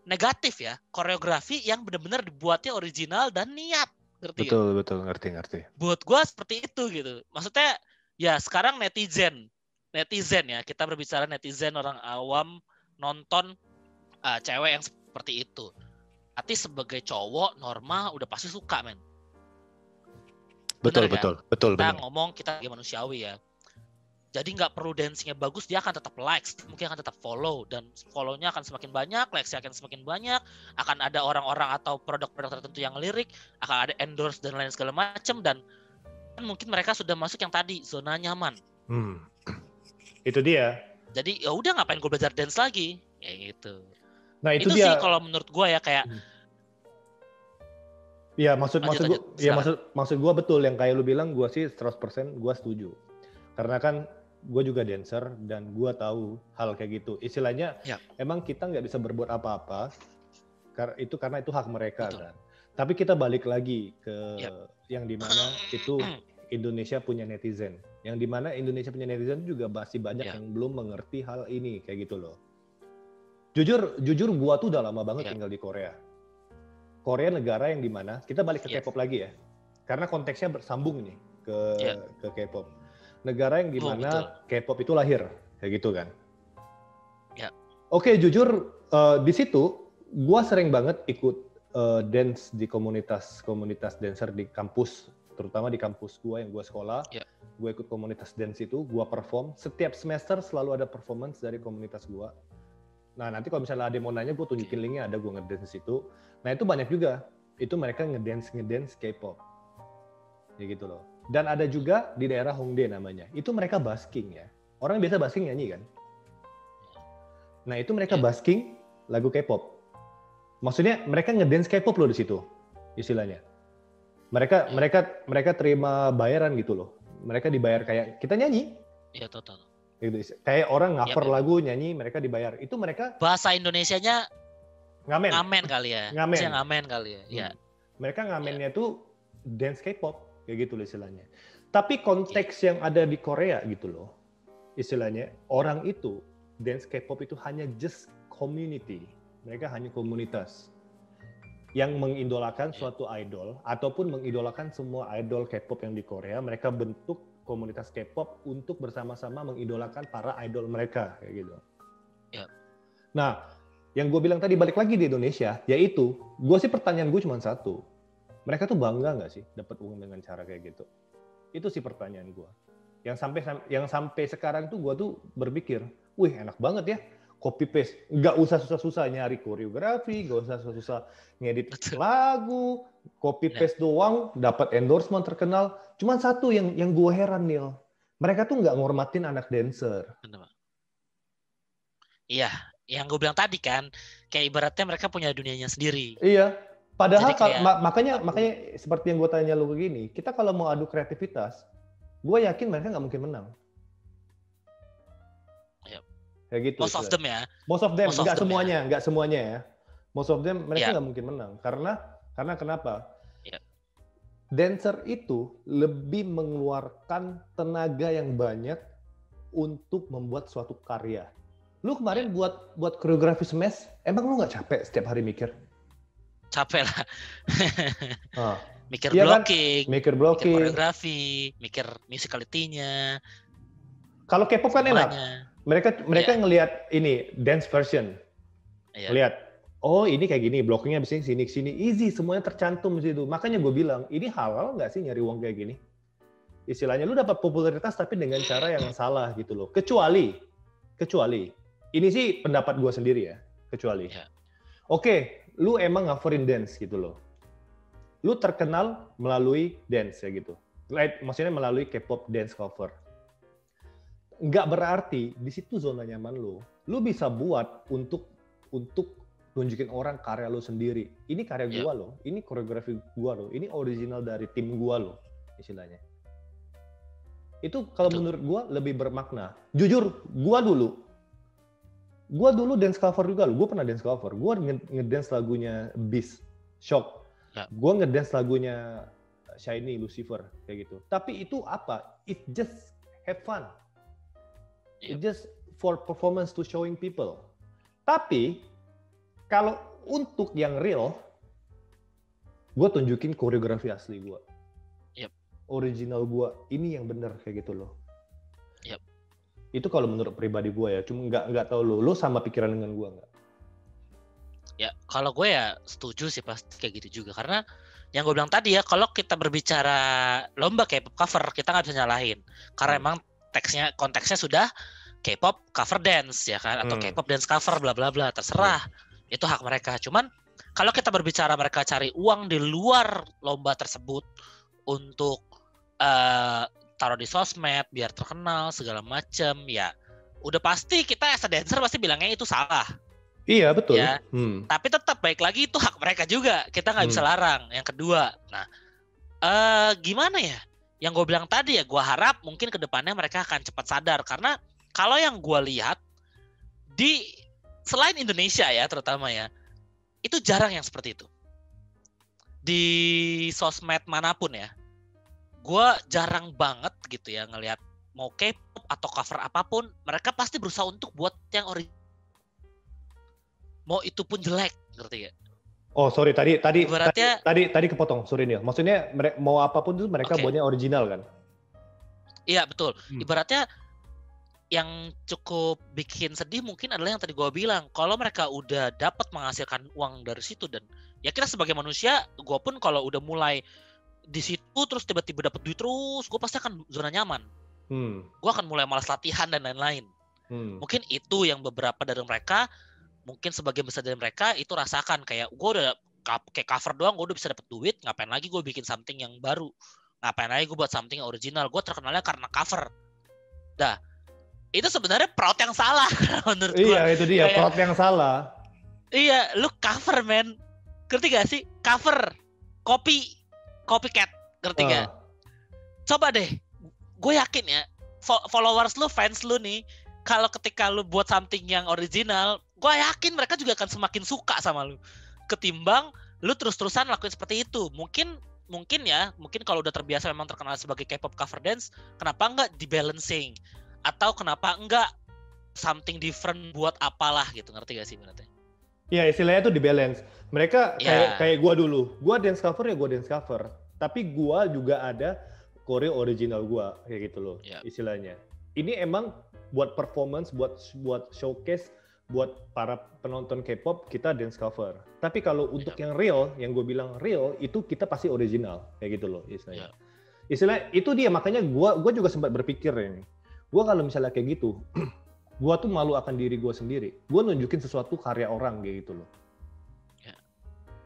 Speaker 2: negatif ya, koreografi yang benar-benar dibuatnya original dan niat. Ngerti
Speaker 1: betul ngerti.
Speaker 2: Buat gue seperti itu gitu. Maksudnya ya sekarang netizen ya, kita berbicara netizen, orang awam nonton cewek yang seperti itu. Berarti sebagai cowok normal udah pasti suka, men.
Speaker 1: Betul.
Speaker 2: Kita ngomong kita sebagai manusiawi ya. Jadi nggak perlu dancingnya bagus, dia akan tetap likes, mungkin akan tetap follow, dan follow-nya akan semakin banyak, likes-nya akan semakin banyak, akan ada orang-orang atau produk-produk tertentu yang lirik, akan ada endorse dan lain segala macam, dan mungkin mereka sudah masuk yang tadi zona nyaman.
Speaker 1: Itu dia.
Speaker 2: Jadi ya udah, ngapain gue belajar dance lagi, kayak gitu.
Speaker 1: Nah itu
Speaker 2: dia
Speaker 1: sih
Speaker 2: kalau menurut gue ya, kayak
Speaker 1: ya maksud gue betul yang kayak lu bilang, gue sih 100% gue setuju. Karena kan gue juga dancer dan gue tahu hal kayak gitu. Istilahnya emang kita nggak bisa berbuat apa-apa karena itu hak mereka. Betul. Kan. Tapi kita balik lagi ke yang dimana itu Indonesia punya netizen. Yang dimana Indonesia punya netizen juga masih banyak yang belum mengerti hal ini kayak gitu loh. Jujur gue tuh udah lama banget tinggal di Korea. Korea negara yang dimana kita balik ke K-pop lagi ya. Karena konteksnya bersambung nih ke K-pop. Negara yang dimana K-pop itu lahir, kayak gitu kan. Oke, jujur di situ gue sering banget ikut dance di komunitas dancer di kampus, terutama di kampus gue yang gue sekolah. Gue ikut komunitas dance itu, gue perform. Setiap semester selalu ada performance dari komunitas gue. Nah nanti kalau misalnya ada yang mau nanya, gue tunjukin linknya, ada gue ngedance di situ. Nah itu banyak juga, itu mereka ngedance K-pop, kayak gitu loh. Dan ada juga di daerah Hongdae namanya. Itu mereka busking ya. Orang biasa busking nyanyi kan. Nah itu mereka busking lagu K-pop. Maksudnya mereka ngedance K-pop loh di situ, istilahnya. Mereka terima bayaran gitu loh. Mereka dibayar kayak kita nyanyi.
Speaker 2: Iya total.
Speaker 1: Gitu. Kayak orang cover lagu nyanyi, mereka dibayar. Itu mereka.
Speaker 2: Bahasa Indonesianya ngamen kali ya.
Speaker 1: Ngamen
Speaker 2: kali ya. Ya.
Speaker 1: Mereka ngamennya tuh dance K-pop. Kayak gitu loh istilahnya. Tapi konteks yang ada di Korea gitu loh, istilahnya orang itu dance K-pop itu hanya just community, mereka hanya komunitas yang mengidolakan suatu idol ataupun mengidolakan semua idol K-pop yang di Korea, mereka bentuk komunitas K-pop untuk bersama-sama mengidolakan para idol mereka kayak gitu.
Speaker 2: Ya.
Speaker 1: Nah, yang gue bilang tadi balik lagi di Indonesia, yaitu gue sih pertanyaan gue cuma satu, mereka tuh bangga nggak sih dapat uang dengan cara kayak gitu? Itu sih pertanyaan gue. Yang sampai sekarang tuh gue tuh berpikir, wih enak banget ya, copy paste, nggak usah susah-susah nyari koreografi, nggak usah susah-susah ngedit lagu, copy paste doang, dapat endorsement terkenal. Cuman satu yang gue heran Neil, mereka tuh nggak ngormatin anak dancer.
Speaker 2: Iya, yang gue bilang tadi kan, kayak ibaratnya mereka punya dunianya sendiri.
Speaker 1: Iya, padahal makanya seperti yang gue tanya lu begini, kita kalau mau adu kreativitas, gue yakin mereka nggak mungkin menang. Kayak gitu.
Speaker 2: Most of them ya.
Speaker 1: Most of them, nggak semuanya ya. Most of them mereka nggak mungkin menang, karena kenapa? Dancer itu lebih mengeluarkan tenaga yang banyak untuk membuat suatu karya. Lu kemarin buat koreografi Smash, emang lu nggak capek setiap hari mikir?
Speaker 2: Capek lah. Mikir
Speaker 1: blocking,
Speaker 2: mikir koreografi, mikir musicality-nya.
Speaker 1: Kalau K-pop kan enak. Mereka ngelihat ini dance version. Lihat, oh ini kayak gini, blockingnya bisa sini, easy, semuanya tercantum di situ. Makanya gue bilang, ini halal nggak sih nyari uang kayak gini? Istilahnya lu dapat popularitas tapi dengan cara yang salah gitu loh. Kecuali, ini sih pendapat gue sendiri ya, kecuali. Oke, lu emang ngafourin dance gitu loh. Lu terkenal melalui dance ya gitu. Maksudnya melalui K-pop dance cover. Nggak berarti di situ zona nyaman lu. Lu bisa buat untuk nunjukin orang karya lu sendiri. Ini karya gua loh, ini koreografi gua loh, ini original dari tim gua loh, istilahnya. Itu kalau menurut gua lebih bermakna. Jujur, gua dulu dance cover juga loh. Gua pernah dance cover. Gua ngedance lagunya Beast, Shock. Gua ngedance lagunya Shiny, Lucifer kayak gitu. Tapi itu apa? It just have fun. It just for performance to showing people. Tapi kalau untuk yang real, gue tunjukin koreografi asli gue, original gue. Ini yang benar kayak gitu loh. Itu kalau menurut pribadi gue ya. Cuma nggak tahu lo sama pikiran dengan gue nggak?
Speaker 2: Ya kalau gue ya setuju sih pasti kayak gitu juga. Karena yang gue bilang tadi ya, kalau kita berbicara lomba K-pop cover, kita nggak bisa nyalahin. Karena emang konteksnya sudah K-pop cover dance ya kan, atau K-pop dance cover bla bla bla, terserah. Itu hak mereka. Cuman kalau kita berbicara mereka cari uang di luar lomba tersebut untuk taruh di sosmed biar terkenal segala macem, ya udah pasti kita as a dancer pasti bilangnya itu salah.
Speaker 1: Iya betul.
Speaker 2: Ya. Tapi tetap baik lagi itu hak mereka juga, kita nggak bisa larang. Yang kedua, nah gimana ya? Yang gue bilang tadi ya, gue harap mungkin kedepannya mereka akan cepat sadar, karena kalau yang gue lihat selain Indonesia ya terutama ya, itu jarang yang seperti itu. Di sosmed manapun ya, gue jarang banget gitu ya ngelihat mau K-pop atau cover apapun, mereka pasti berusaha untuk buat yang original. Mau itu pun jelek, ngerti gak?
Speaker 1: Oh sorry, tadi kepotong, sorry Neil. Maksudnya mau apapun itu mereka buatnya original kan? Iya
Speaker 2: betul. Ibaratnya yang cukup bikin sedih mungkin adalah yang tadi gue bilang, kalau mereka udah dapat menghasilkan uang dari situ, dan ya kita sebagai manusia, gue pun kalau udah mulai di situ terus tiba-tiba dapat duit terus, gue pasti akan zona nyaman. Gue akan mulai malas latihan dan lain-lain. Mungkin itu yang beberapa dari mereka, mungkin sebagian besar dari mereka itu rasakan, kayak gue udah kayak cover doang, gue udah bisa dapat duit, ngapain lagi gue bikin something yang baru, ngapain lagi gue buat something yang original, gue terkenalnya karena cover. Dah, itu sebenarnya proud yang salah menurut gue.
Speaker 1: Iya itu dia, proud yang salah.
Speaker 2: Iya, lu cover man, ngerti gak sih? Cover, copycat, ngerti gak? Coba deh, gue yakin ya, followers lu, fans lu nih, kalau ketika lu buat something yang original, gue yakin mereka juga akan semakin suka sama lu, ketimbang lu terus-terusan lakuin seperti itu. Mungkin kalau udah terbiasa memang terkenal sebagai K-pop cover dance, kenapa enggak di-balancing? Atau kenapa enggak something different buat apalah gitu, ngerti gak sih berarti?
Speaker 1: Iya, istilahnya tuh di-balance. Mereka kayak gue dulu, gue dance cover ya gue dance cover. Tapi gue juga ada koreo original gua kayak gitu loh, istilahnya. Ini emang buat performance, buat showcase, buat para penonton K-pop kita dance cover. Tapi kalau untuk yang real, yang gue bilang real, itu kita pasti original kayak gitu loh istilahnya. Istilah itu dia, makanya gue juga sempat berpikir ini. Gue kalau misalnya kayak gitu, gue tuh malu akan diri gue sendiri. Gue nunjukin sesuatu karya orang kayak gitu loh.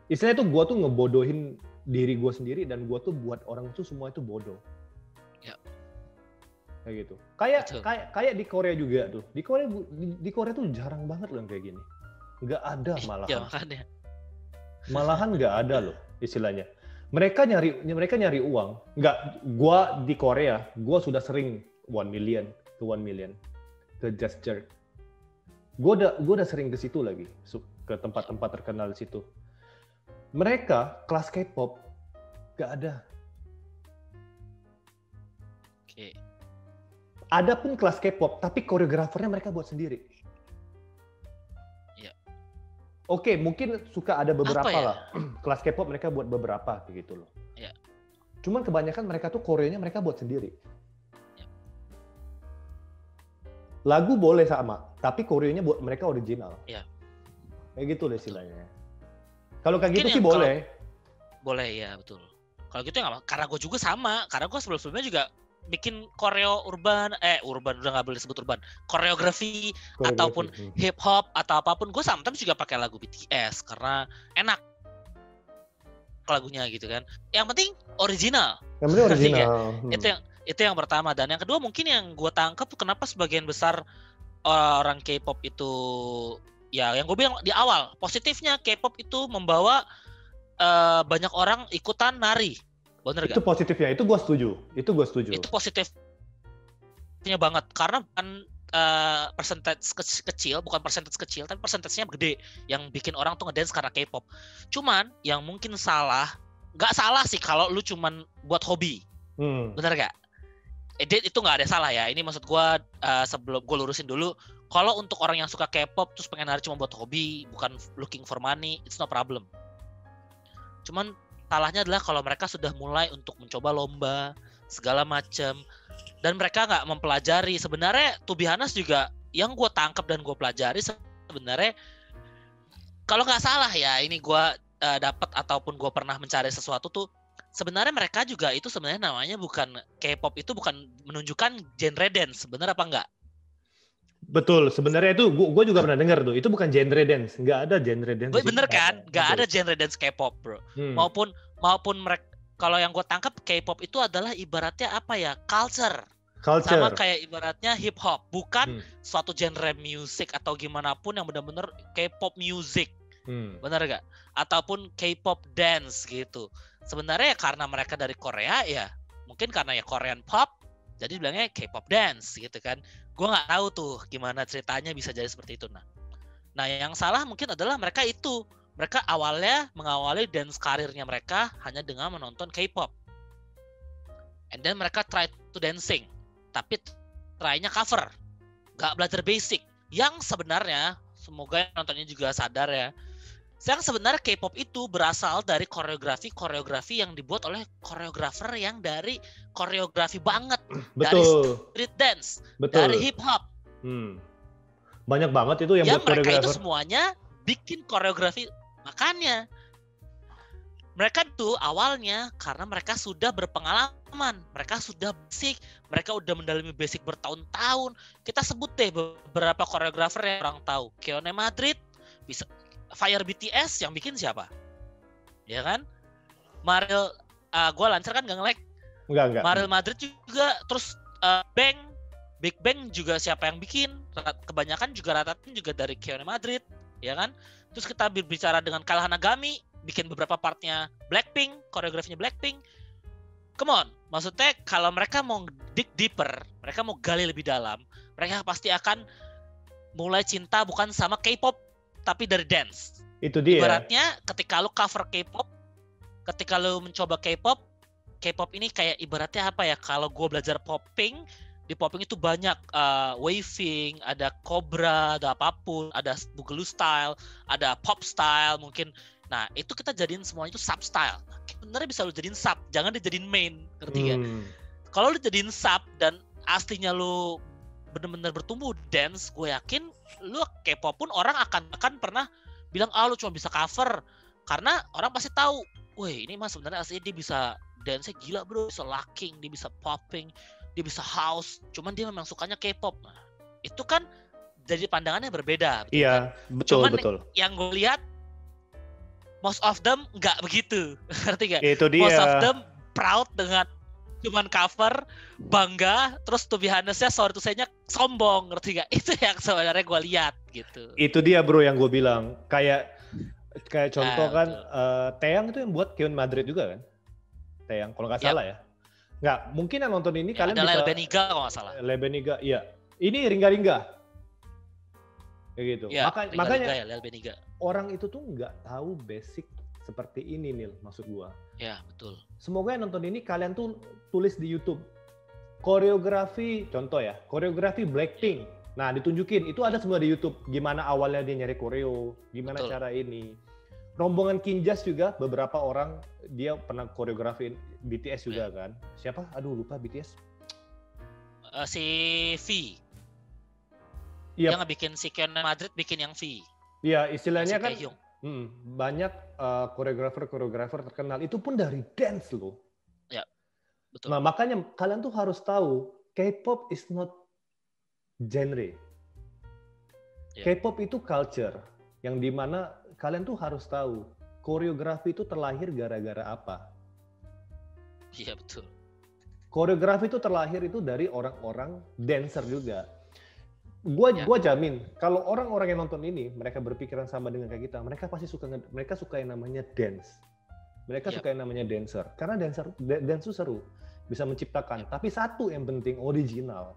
Speaker 1: Istilahnya tuh gue tuh ngebodohin diri gue sendiri dan gue tuh buat orang tuh semua itu bodoh. Kayak gitu. Kayak di Korea juga tuh. Di Korea tuh jarang banget loh kayak gini. Nggak ada malahan. Malahan nggak ada loh istilahnya. Mereka nyari uang. Nggak, gua di Korea, gua sudah sering 1 million ke gesture. Gua udah sering ke situ lagi, ke tempat-tempat terkenal di situ. Mereka kelas K-pop nggak ada.
Speaker 2: Oke.
Speaker 1: Ada pun kelas K-pop, tapi koreografernya mereka buat sendiri.
Speaker 2: Iya.
Speaker 1: Oke, mungkin suka ada beberapa
Speaker 2: ya?
Speaker 1: lah. Kelas K-pop mereka buat beberapa gitu loh.
Speaker 2: Iya.
Speaker 1: Cuman kebanyakan mereka tuh koreonya mereka buat sendiri.
Speaker 2: Ya.
Speaker 1: Lagu boleh sama, tapi koreonya buat mereka original.
Speaker 2: Iya.
Speaker 1: Kayak gitu deh istilahnya. Kalau kayak gitu sih boleh.
Speaker 2: Boleh ya, betul. Kalau gitu ya nggak, karena gue juga sama. Karena gue sebelum-sebelumnya juga bikin koreo urban udah nggak boleh sebut urban, koreografi ataupun hip hop atau apapun, gue sometimes juga pakai lagu BTS karena enak lagunya gitu kan. Yang penting original.
Speaker 1: Yang penting original.
Speaker 2: Itu yang pertama. Dan yang kedua mungkin yang gue tangkap kenapa sebagian besar orang K-pop itu, ya yang gue bilang di awal, positifnya K-pop itu membawa banyak orang ikutan nari. Bener
Speaker 1: itu gak? Positifnya, itu gue setuju. Itu positifnya banget karena bukan persentase kecil, bukan persentase kecil, tapi persentasenya gede yang bikin orang tuh ngedance karena K-pop. Cuman yang mungkin salah, nggak salah sih kalau lu cuman buat hobi, bener gak? Itu nggak ada salah ya. Ini maksud gue sebelum gue lurusin dulu, kalau untuk orang yang suka K-pop terus pengen nari cuma buat hobi, bukan looking for money, it's no problem. Cuman salahnya adalah kalau mereka sudah mulai untuk mencoba lomba segala macam dan mereka nggak mempelajari. Sebenarnya to be honest juga yang gue tangkap dan gue pelajari sebenarnya, kalau nggak salah ya, ini gue dapat ataupun gue pernah mencari sesuatu tuh, sebenarnya mereka juga itu sebenarnya namanya bukan K-pop, itu bukan menunjukkan genre dance, bener apa enggak? Betul, sebenarnya itu gue juga pernah dengar tuh, itu bukan genre dance, nggak ada genre dance.
Speaker 2: Bener kan, nggak ada genre dance K-pop bro. Maupun mereka, kalau yang gue tangkap K-pop itu adalah ibaratnya apa ya, culture. Sama kayak ibaratnya hip hop, bukan suatu genre musik atau gimana pun yang benar-benar K-pop music, bener gak? Ataupun K-pop dance gitu. Sebenarnya karena mereka dari Korea ya, mungkin karena ya Korean pop, jadi bilangnya K-pop dance gitu kan. Gue nggak tahu tuh gimana ceritanya bisa jadi seperti itu. Nah yang salah mungkin adalah mereka awalnya mengawali dance karirnya mereka hanya dengan menonton K-pop, and then mereka try to dancing, tapi try-nya cover, nggak belajar basic. Yang sebenarnya, semoga nontonnya juga sadar ya, yang sebenarnya K-pop itu berasal dari koreografi yang dibuat oleh koreografer yang dari koreografi banget. Betul. Dari street dance, betul. Dari hip hop.
Speaker 1: Banyak banget itu yang buat
Speaker 2: mereka
Speaker 1: koreografer.
Speaker 2: Itu semuanya bikin koreografi. Makanya mereka tuh awalnya karena mereka sudah berpengalaman, mereka sudah basic, mereka udah mendalami basic bertahun-tahun. Kita sebut deh beberapa koreografer yang orang tahu. Keone Madrid, bisa Fire BTS yang bikin siapa? Ya kan? Mariel, gue lancar kan nggak nge-lag?
Speaker 1: Enggak.
Speaker 2: Mariel Madrid juga, terus Big Bang juga siapa yang bikin? Kebanyakan juga rata-rata juga dari Keone Madrid, ya kan? Terus kita berbicara dengan Kyle Hanagami, bikin beberapa partnya Blackpink, koreografinya Blackpink. Come on, maksudnya kalau mereka mau dig deeper, mereka mau gali lebih dalam, mereka pasti akan mulai cinta bukan sama K-pop, tapi dari dance.
Speaker 1: Itu dia.
Speaker 2: Ibaratnya ketika lu cover K-pop, ketika lu mencoba K-pop ini kayak ibaratnya apa ya, kalau gue belajar popping, di popping itu banyak waving, ada cobra, ada apapun, ada boogaloo style, ada pop style mungkin. Nah itu kita jadiin semuanya itu sub style. Sebenarnya bisa lu jadiin sub, jangan dijadiin main, ngerti gak? Kalau lu jadiin sub dan aslinya lu bener-bener bertumbuh dance, gue yakin lu K-pop pun orang akan pernah bilang lu cuma bisa cover, karena orang pasti tahu, wih ini mah sebenarnya asli dia bisa dance-nya gila bro, bisa locking, dia bisa popping, dia bisa house, cuman dia memang sukanya K-pop. Nah, itu kan jadi pandangannya berbeda.
Speaker 1: Iya,
Speaker 2: kan?
Speaker 1: betul.
Speaker 2: Cuman yang gue lihat most of them nggak begitu, ngerti gak?
Speaker 1: Itu dia.
Speaker 2: Most of them proud dengan cuman cover, bangga, terus to be honest-nya sorry to say-nya sombong, ngerti gak? Itu yang sebenarnya gue lihat gitu.
Speaker 1: Itu dia bro yang gue bilang, kayak contoh kan Taeyang itu yang buat Kevin Madrid juga kan? Taeyang kalau nggak salah ya. Nggak, mungkin yang nonton ini kalian
Speaker 2: ada
Speaker 1: bisa.
Speaker 2: Ada Beniga kalau nggak salah.
Speaker 1: Beniga, iya. Ini Ringga. Kayak gitu.
Speaker 2: Ya,
Speaker 1: makanya
Speaker 2: Beniga.
Speaker 1: Orang itu tuh nggak tahu basic seperti ini Nil, maksud gua.
Speaker 2: Ya, betul.
Speaker 1: Semoga yang nonton ini kalian tuh tulis di YouTube. Koreografi, contoh ya, koreografi Blackpink. Nah, ditunjukin, itu ada semua di YouTube. Gimana awalnya dia nyari koreo, gimana betul. Cara ini. Rombongan Kinjas juga, beberapa orang dia pernah koreografi BTS juga kan. Siapa? Aduh, lupa BTS.
Speaker 2: Si V.
Speaker 1: Yep.
Speaker 2: Dia nggak bikin si Ken Madrid, bikin yang V.
Speaker 1: Iya, istilahnya kan banyak koreografer terkenal itu pun dari dance loh.
Speaker 2: Ya, betul.
Speaker 1: Nah makanya kalian tuh harus tahu K-pop is not genre. K-pop itu culture yang dimana kalian tuh harus tahu koreografi itu terlahir gara-gara apa.
Speaker 2: Iya betul.
Speaker 1: Koreografi itu terlahir itu dari orang-orang dancer juga. Gua jamin kalau orang-orang yang nonton ini mereka berpikiran sama dengan kayak kita, mereka pasti suka yang namanya dance. Mereka suka yang namanya dancer karena dance itu seru, bisa menciptakan. Tapi satu yang penting original.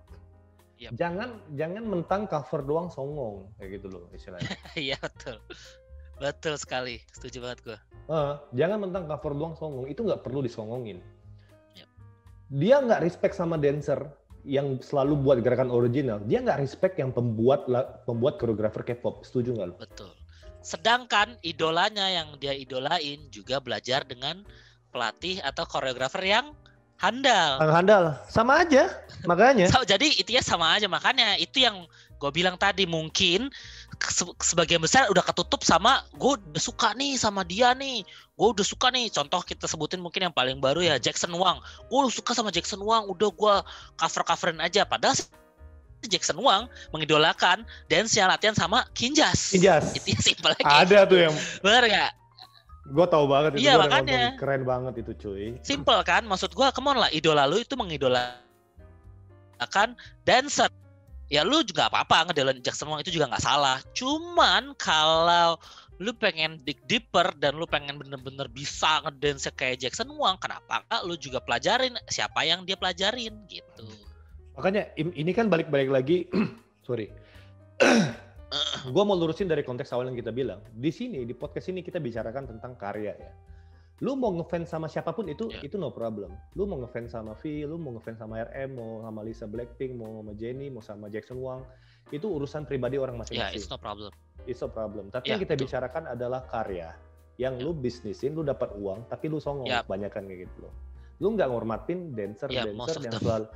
Speaker 1: Jangan mentang cover doang songong kayak gitu loh istilahnya.
Speaker 2: Iya betul sekali, setuju banget gue.
Speaker 1: Jangan mentang cover doang songong, itu nggak perlu disongongin. Dia nggak respect sama dancer yang selalu buat gerakan original, dia nggak respect yang pembuat koreografer K-pop. Setuju nggak lo?
Speaker 2: Betul. Sedangkan idolanya yang dia idolain juga belajar dengan pelatih atau koreografer yang handal.
Speaker 1: Sama aja, makanya.
Speaker 2: Jadi intinya sama aja, makanya itu yang gue bilang tadi, mungkin sebagian besar udah ketutup sama gue udah suka nih sama dia nih, gue udah suka nih, contoh kita sebutin mungkin yang paling baru ya Jackson Wang, gue udah suka sama Jackson Wang, udah gue coverin aja, padahal Jackson Wang mengidolakan dance-nya latihan sama Kinjas. Itu simpel aja.
Speaker 1: Ada tuh yang
Speaker 2: bener gak?
Speaker 1: Gue tahu banget itu.
Speaker 2: Iya makanya
Speaker 1: keren banget itu cuy.
Speaker 2: Simple kan, maksud gue come on lah, idola lu itu mengidolakan dancer. Ya lu juga apa-apa ngedelain Jackson Wang, itu juga nggak salah. Cuman kalau lu pengen dig deeper dan lu pengen bener-bener bisa ngedance kayak Jackson Wang, kenapa lu juga pelajarin siapa yang dia pelajarin gitu.
Speaker 1: Makanya ini kan balik-balik lagi, sorry. Gue mau lurusin dari konteks awal yang kita bilang. Di sini, di podcast ini kita bicarakan tentang karya ya. Lu mau ngefans sama siapapun itu no problem. Lu mau ngefans sama V, lu mau ngefans sama RM, mau sama Lisa Blackpink, mau sama Jennie, mau sama Jackson Wang, itu urusan pribadi orang masing-masing.
Speaker 2: It's no problem.
Speaker 1: It's no problem. Tapi yang kita bicarakan adalah karya. Yang lu bisnisin, lu dapat uang, tapi lu songong, kebanyakan kayak gitu loh. Lu nggak ngormatin dancer yang selalu,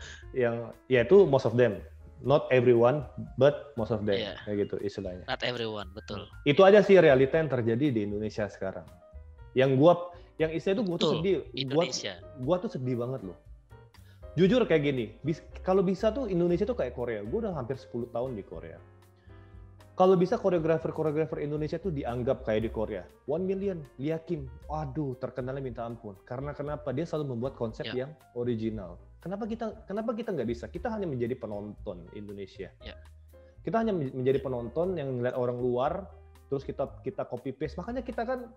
Speaker 1: itu most of them. Not everyone, but most of them, kayak gitu istilahnya.
Speaker 2: Not everyone, betul.
Speaker 1: Itu aja sih realita yang terjadi di Indonesia sekarang. Yang istilah itu gue tuh sedih. Gue tuh sedih banget loh. Jujur kayak gini, kalau bisa tuh Indonesia tuh kayak Korea. Gue udah hampir 10 tahun di Korea. Kalau bisa koreografer Indonesia tuh dianggap kayak di Korea. 1 million, Lia Kim. Waduh, terkenalnya minta ampun. Karena kenapa? Dia selalu membuat konsep yang original. Kenapa kita nggak bisa? Kita hanya menjadi penonton Indonesia. Kita hanya menjadi penonton yang ngeliat orang luar, terus kita copy paste. Makanya kita kan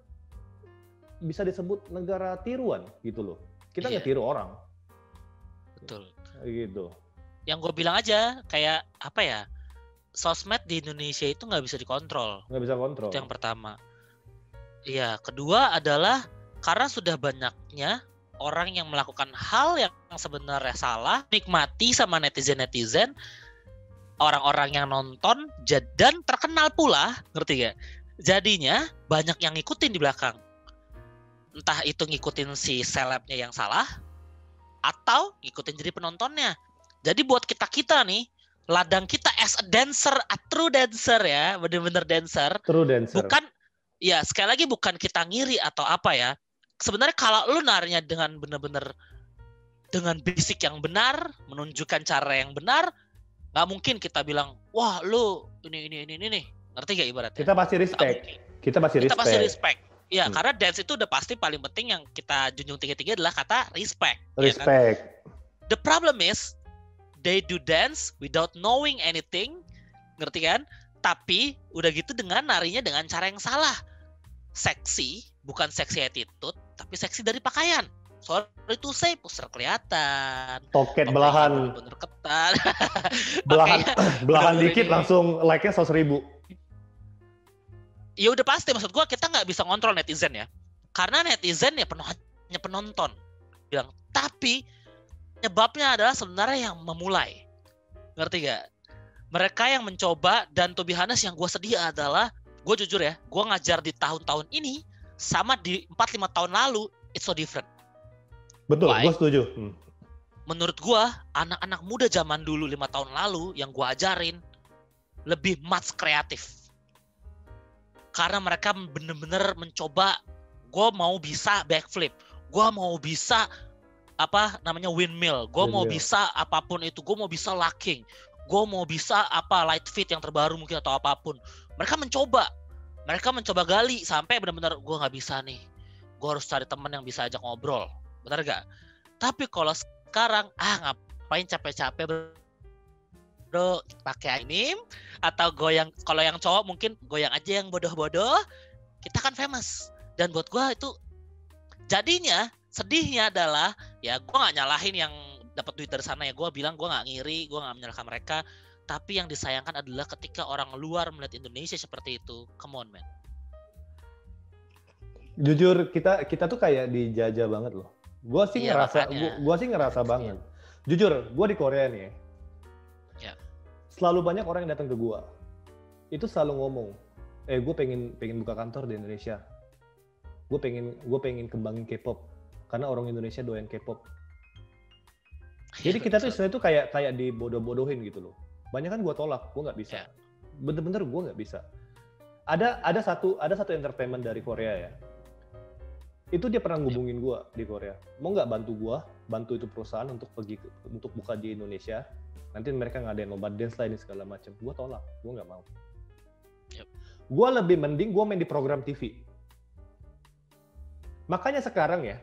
Speaker 1: bisa disebut negara tiruan gitu loh. Kita nggak tiru orang.
Speaker 2: Betul.
Speaker 1: Gitu.
Speaker 2: Yang gue bilang aja kayak apa ya? Sosmed di Indonesia itu nggak bisa dikontrol.
Speaker 1: Nggak bisa kontrol.
Speaker 2: Itu yang pertama. Iya. Kedua adalah karena sudah banyaknya orang yang melakukan hal yang sebenarnya salah, nikmati sama netizen, orang-orang yang nonton, dan terkenal pula, ngerti gak? Jadinya banyak yang ngikutin di belakang. Entah itu ngikutin si selebnya yang salah, atau ngikutin jadi penontonnya. Jadi buat kita nih, ladang kita as a dancer, a true dancer ya, bener-bener dancer.
Speaker 1: True dancer.
Speaker 2: Bukan, ya sekali lagi bukan kita ngiri atau apa ya. Sebenarnya kalau lu narinya dengan bener-bener dengan basic yang benar, menunjukkan cara yang benar, nggak mungkin kita bilang, wah lu ini, ngerti gak ibaratnya?
Speaker 1: Kita pasti respect. Kita pasti respect.
Speaker 2: Ya, karena dance itu udah pasti paling penting yang kita junjung tinggi-tinggi adalah kata respect.
Speaker 1: Respect.
Speaker 2: Ya kan? The problem is, they do dance without knowing anything, ngerti kan? Tapi udah gitu dengan narinya dengan cara yang salah. Seksi, bukan seksi attitude, tapi seksi dari pakaian. Sorry to say, poster kelihatan.
Speaker 1: Toket belahan.
Speaker 2: Bener ketat.
Speaker 1: belahan dikit langsung like-nya 100.000.
Speaker 2: Ya udah pasti, maksud gue kita nggak bisa ngontrol netizen ya. Karena netizen ya hanya penonton. Bilang, tapi penyebabnya adalah sebenarnya yang memulai. Ngerti gak? Mereka yang mencoba, dan to be honest yang gue sedih adalah, gue jujur ya, gue ngajar di tahun-tahun ini sama di 4-5 tahun lalu, it's so different.
Speaker 1: Betul, gue setuju.
Speaker 2: Menurut gue, anak-anak muda zaman dulu 5 tahun lalu yang gue ajarin lebih much kreatif. Karena mereka bener-bener mencoba, gue mau bisa backflip, gue mau bisa windmill, gue mau bisa apapun itu, gue mau bisa locking, gue mau bisa light fit yang terbaru mungkin atau apapun. Mereka mencoba gali sampai benar-benar gue nggak bisa nih, gue harus cari teman yang bisa ajak ngobrol, benar gak? Tapi kalau sekarang ngapain capek-capek bro pakai anime atau goyang, kalau yang cowok mungkin goyang aja yang bodoh-bodoh, kita kan famous. Dan buat gue itu jadinya sedihnya adalah ya gue nggak nyalahin yang dapat duit dari sana ya, gue bilang gue nggak ngiri, gue nggak menyalahkan mereka, tapi yang disayangkan adalah ketika orang luar melihat Indonesia seperti itu. Come on man.
Speaker 1: Jujur kita tuh kayak dijajah banget loh. Gue sih ngerasa banget. Jujur, gue di Korea nih.
Speaker 2: Ya.
Speaker 1: Selalu banyak orang yang datang ke gue. Itu selalu ngomong, gue pengen buka kantor di Indonesia. Gue pengen kembangin K-pop karena orang Indonesia doyan K-pop. Jadi kita tuh istilahnya tuh kayak dibodoh-bodohin gitu loh. Banyak kan gue tolak, gue nggak bisa. Bener-bener gue nggak bisa. Ada satu entertainment dari Korea ya. Itu dia pernah ngubungin gue di Korea. Mau nggak bantu itu perusahaan untuk buka di Indonesia. Nanti mereka ngadain lomba dance lah ini segala macam. Gue tolak, gue nggak mau. Gue lebih mending gue main di program TV. Makanya sekarang ya,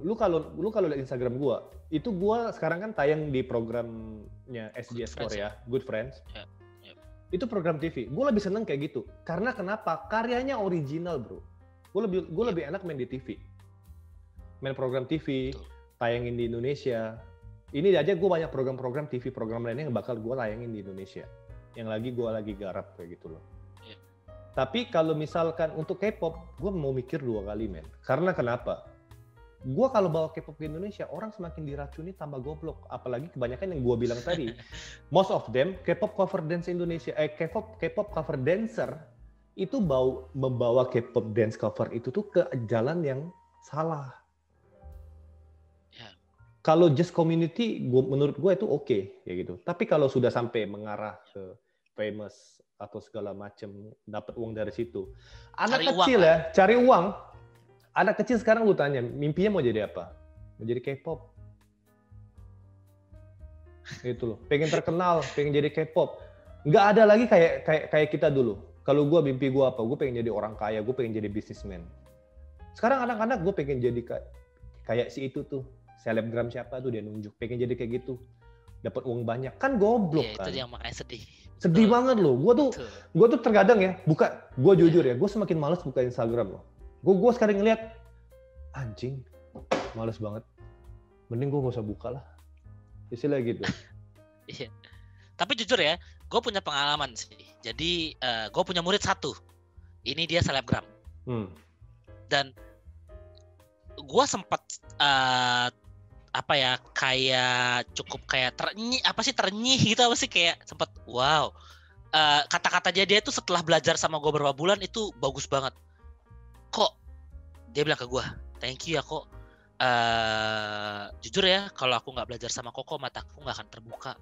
Speaker 1: lu kalau lihat Instagram gue, itu gue sekarang kan tayang di programnya SBS Korea, Good Friends. Itu program TV. Gue lebih seneng kayak gitu. Karena kenapa? Karyanya original bro. Gue lebih enak main di TV. Main program TV, tayangin di Indonesia. Ini aja gue banyak program-program TV, program lainnya yang bakal gue tayangin di Indonesia. Yang gue lagi garap kayak gitu loh. Tapi kalau misalkan untuk K-pop, gue mau mikir 2 kali men. Karena kenapa? Gue kalau bawa K-pop ke Indonesia, orang semakin diracuni tambah goblok. Apalagi kebanyakan yang gue bilang tadi. Most of them, K-pop cover dance Indonesia, K-pop cover dancer, itu membawa K-pop dance cover itu tuh ke jalan yang salah. Kalau just community, menurut gue itu oke, ya gitu. Tapi kalau sudah sampai mengarah ke famous atau segala macam, dapat uang dari situ. Anak kecil ya, cari uang. Anak kecil sekarang lu tanya, mimpinya mau jadi apa? Mau jadi K-pop. Itu loh, pengen terkenal, pengen jadi K-pop. Nggak ada lagi kayak kita dulu. Kalau gue mimpi gue apa? Gue pengen jadi orang kaya, gue pengen jadi businessman. Sekarang anak-anak gue pengen jadi kayak si itu tuh. Selebgram siapa tuh dia nunjuk, pengen jadi kayak gitu, dapat uang banyak, kan goblok kan?
Speaker 2: Itu yang makanya
Speaker 1: sedih banget loh. Gue tuh terkadang ya, gue jujur ya, gue semakin malas buka Instagram loh. Gue sekarang ngeliat, anjing, malas banget, mending gue gak usah buka lah, istilah gitu.
Speaker 2: Iya. Tapi jujur ya, gue punya pengalaman sih. Jadi gue punya murid 1, ini dia selebgram, dan gue sempat ternyih gitu, kayak sempet wow, kata-kata dia tuh setelah belajar sama gue beberapa bulan itu bagus banget. Kok dia bilang ke gue, thank you ya kok, jujur ya, kalau aku nggak belajar sama Koko, mataku nggak akan terbuka.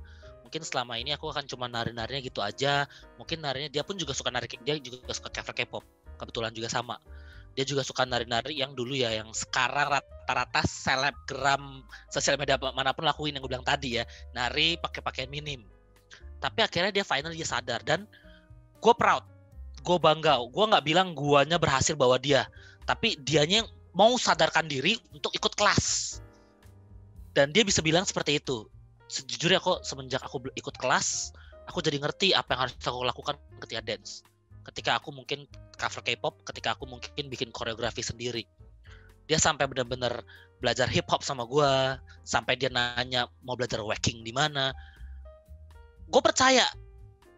Speaker 2: Mungkin selama ini aku akan cuma nari-narinya gitu aja. Mungkin narinya, dia pun juga suka nari, dia juga suka cover K-pop. Kebetulan juga sama. Dia juga suka nari-nari yang dulu ya, yang sekarang rata-rata selebgram sosial media manapun lakuin yang gue bilang tadi ya, nari pakai pakaian minim. Tapi akhirnya dia sadar, dan gue proud, gue bangga. Gue nggak bilang guanya berhasil bawa dia, tapi dianya mau sadarkan diri untuk ikut kelas. Dan dia bisa bilang seperti itu. Sejujurnya kok semenjak aku ikut kelas, aku jadi ngerti apa yang harus aku lakukan ketika dance. Ketika aku mungkin cover K-pop, ketika aku mungkin bikin koreografi sendiri. Dia sampai benar-benar belajar hip hop sama gue, sampai dia nanya mau belajar wacking di mana. Gue percaya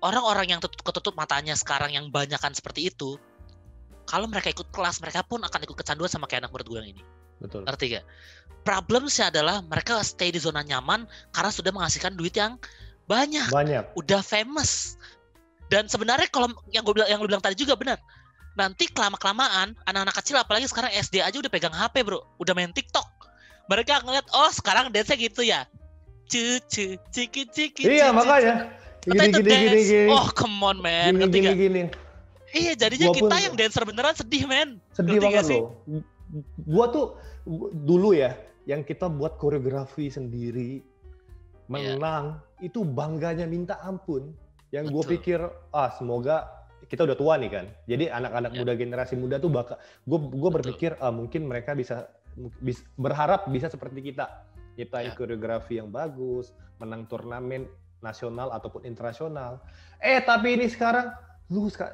Speaker 2: orang-orang yang ketutup matanya sekarang yang banyakan seperti itu, kalau mereka ikut kelas, mereka pun akan ikut kecanduan sama kayak anak murid gue yang ini.
Speaker 1: Betul.
Speaker 2: Ngerti gak? Problemnya adalah mereka stay di zona nyaman karena sudah menghasilkan duit yang banyak. Udah famous. Dan sebenarnya kalau yang lu bilang tadi juga benar. Nanti kelamaan anak-anak kecil, apalagi sekarang SD aja udah pegang HP, bro. Udah main TikTok. Mereka ngeliat, oh sekarang dance-nya gitu ya. Ciki.
Speaker 1: Iya, makanya. Gini.
Speaker 2: Oh, come on, man.
Speaker 1: Gini.
Speaker 2: Iya, jadinya kita yang dancer beneran sedih, men.
Speaker 1: Sedih banget loh. Gua tuh dulu ya, yang kita buat koreografi sendiri, menang, itu bangganya minta ampun. Yang gue pikir, semoga kita udah tua nih kan. Jadi anak-anak muda, generasi muda tuh gue berpikir mungkin mereka bisa berharap bisa seperti kita. Kita koreografi yang bagus, menang turnamen nasional ataupun internasional. Tapi ini sekarang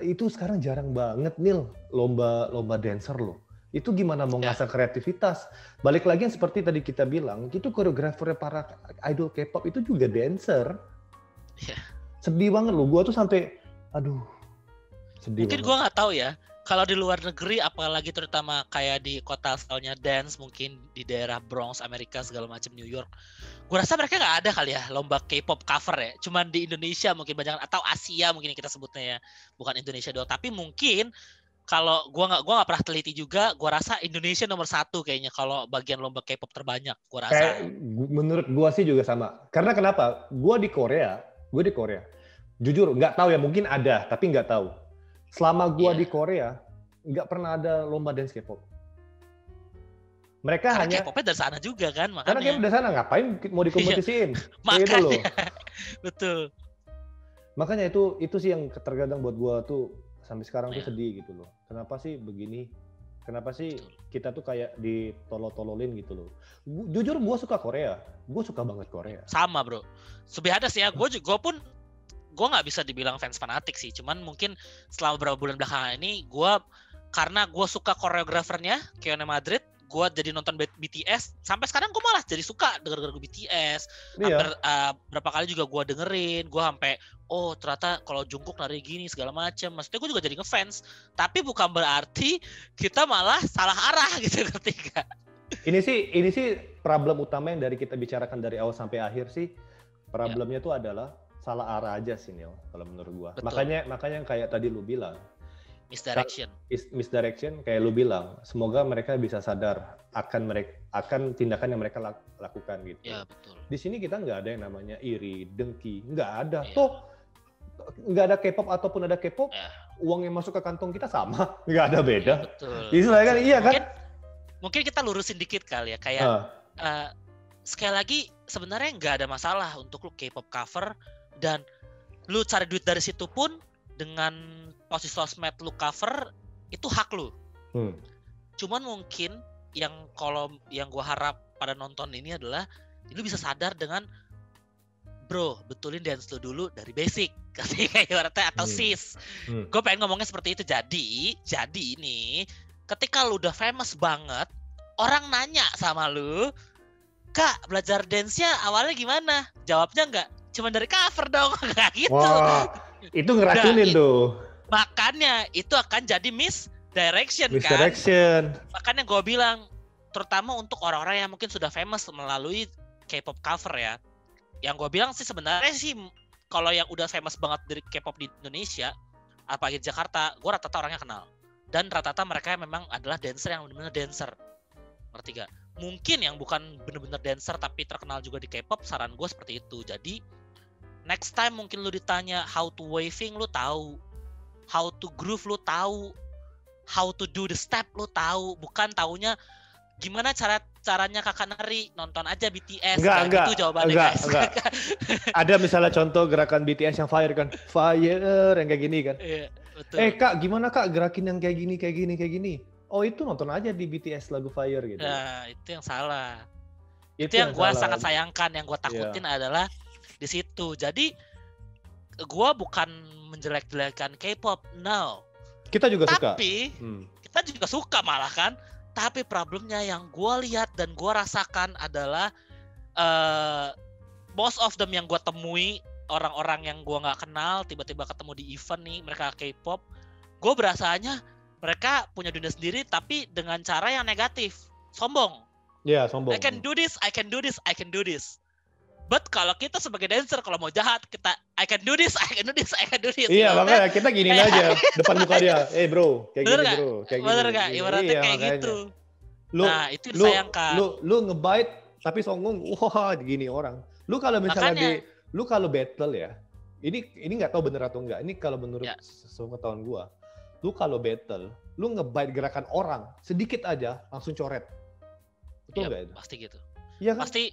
Speaker 1: itu sekarang jarang banget Nil, lomba dancer loh. Itu gimana mau ngasah kreativitas? Balik lagi yang seperti tadi kita bilang, itu koreografer para idol K-pop itu juga dancer. Sedih banget loh, gue tuh sampai, sedih.
Speaker 2: Mungkin gue nggak tahu ya, kalau di luar negeri, apalagi terutama kayak di kota asalnya dance, mungkin di daerah Bronx, Amerika segala macam, New York, gue rasa mereka nggak ada kali ya lomba K-pop cover ya. Cuman di Indonesia mungkin banyak, atau Asia mungkin kita sebutnya ya, bukan Indonesia doang. Tapi mungkin kalau gue nggak pernah teliti juga, gue rasa Indonesia nomor 1 kayaknya kalau bagian lomba K-pop terbanyak. Gue rasa.
Speaker 1: Menurut gue sih juga sama. Karena kenapa? Gue di Korea. Jujur nggak tahu ya, mungkin ada tapi nggak tahu. Selama gua di Korea nggak pernah ada lomba dance K-pop. Mereka
Speaker 2: karena
Speaker 1: hanya
Speaker 2: K-popnya dari sana juga kan, makanya.
Speaker 1: Karena K-pop dari sana, ngapain mau dikompetisiin?
Speaker 2: Makanya.
Speaker 1: Gitu loh.
Speaker 2: Betul.
Speaker 1: Makanya itu sih yang terkadang buat gua tuh sampai sekarang tuh sedih gitu loh. Kenapa sih begini? Kenapa sih kita tuh kayak ditolol-tololin gitu loh? Jujur gua suka Korea. Gua suka banget Korea.
Speaker 2: Sama, bro. Sebenarnya sih ya, gue nggak bisa dibilang fans fanatik sih, cuman mungkin selama beberapa bulan belakangan ini karena gue suka koreografernya Keone Madrid, gue jadi nonton BTS, sampai sekarang gue malah jadi suka denger BTS. Hampir berapa kali juga gue dengerin, gue sampai ternyata kalau Jungkook nari gini segala macam, maksudnya gue juga jadi ngefans. Tapi bukan berarti kita malah salah arah gitu, ngerti gak?
Speaker 1: Ini sih problem utama yang dari kita bicarakan dari awal sampai akhir sih. Problemnya tuh adalah salah arah aja sih Neil, kalau menurut gua. Betul. Makanya yang kayak tadi lu bilang, misdirection kayak lu bilang, semoga mereka bisa sadar akan tindakan yang mereka lakukan gitu.
Speaker 2: Ya, betul.
Speaker 1: Di sini kita nggak ada yang namanya iri, dengki, nggak ada. Toh nggak ada K-pop ataupun ada K-pop, uang yang masuk ke kantong kita sama, nggak ada beda.
Speaker 2: Ya, betul.
Speaker 1: Istilahnya kan, iya kan?
Speaker 2: Mungkin kita lurusin dikit kali ya, kayak sekali lagi sebenarnya nggak ada masalah untuk lu K-pop cover. Dan lu cari duit dari situ pun dengan posisi sosmed lu cover, itu hak lu. Cuman mungkin yang gue harap pada nonton ini adalah lu bisa sadar dengan betulin dance lu dulu dari basic, kayak ibaratnya, atau sis. Gue pengen ngomongnya seperti itu. Jadi ini ketika lu udah famous banget, orang nanya sama lu, Kak, belajar dance-nya awalnya gimana? Jawabnya enggak, cuma dari cover dong, kayak gitu.
Speaker 1: Wah, itu ngeracunin tuh.
Speaker 2: Makanya itu akan jadi misdirection. Makanya gue bilang, terutama untuk orang-orang yang mungkin sudah famous melalui K-pop cover ya. Yang gue bilang sih sebenarnya sih, kalau yang udah famous banget dari K-pop di Indonesia, apalagi di Jakarta, gue rata-rata orangnya kenal. Dan rata-rata mereka memang adalah dancer yang benar-benar dancer. Ngerti gak? mungkin yang bukan bener-bener dancer tapi terkenal juga di K-pop, saran gue seperti itu. Jadi next time mungkin lu ditanya how to waving, lu tahu, how to groove lu tahu, how to do the step lu tahu, bukan taunya gimana caranya kakak nari, nonton aja BTS.
Speaker 1: Enggak,
Speaker 2: gitu jawabannya guys.
Speaker 1: Enggak. Ada misalnya contoh gerakan BTS yang fire kan, fire yang kayak gini kan.
Speaker 2: Iya, betul.
Speaker 1: Kak, gimana kak gerakin yang kayak gini? Oh itu nonton aja di BTS lagu Fire gitu.
Speaker 2: Nah itu yang salah. Itu yang gue sangat sayangkan, yang gue takutin adalah di situ. Jadi gue bukan menjelek-jelekan K-pop, no.
Speaker 1: Kita juga suka.
Speaker 2: Tapi kita juga suka malah kan. Tapi problemnya yang gue lihat dan gue rasakan adalah most of them yang gue temui, orang-orang yang gue nggak kenal tiba-tiba ketemu di event nih, mereka K-pop, gue berasanya mereka punya dunia sendiri tapi dengan cara yang negatif, sombong.
Speaker 1: Iya, sombong.
Speaker 2: I can do this. But kalau kita sebagai dancer, kalau mau jahat, kita I can do this.
Speaker 1: Iya, makanya kita giniin aja depan muka dia. Bro, kayak
Speaker 2: bener
Speaker 1: gini bro. Kayak
Speaker 2: bener gak? Ibaratnya kayak
Speaker 1: makanya.
Speaker 2: gitu.
Speaker 1: Nah,
Speaker 2: itu disayangkan.
Speaker 1: Lu ngebite tapi songong, wah gini orang. Lu kalau misalnya lu kalau battle ya, ini nggak tahu bener atau enggak. Ini kalau menurut sepengetahuan gua, lu kalau battle, lu ngebite gerakan orang sedikit aja langsung coret. Betul nggak itu?
Speaker 2: Pasti gitu.
Speaker 1: Iya kan?
Speaker 2: Pasti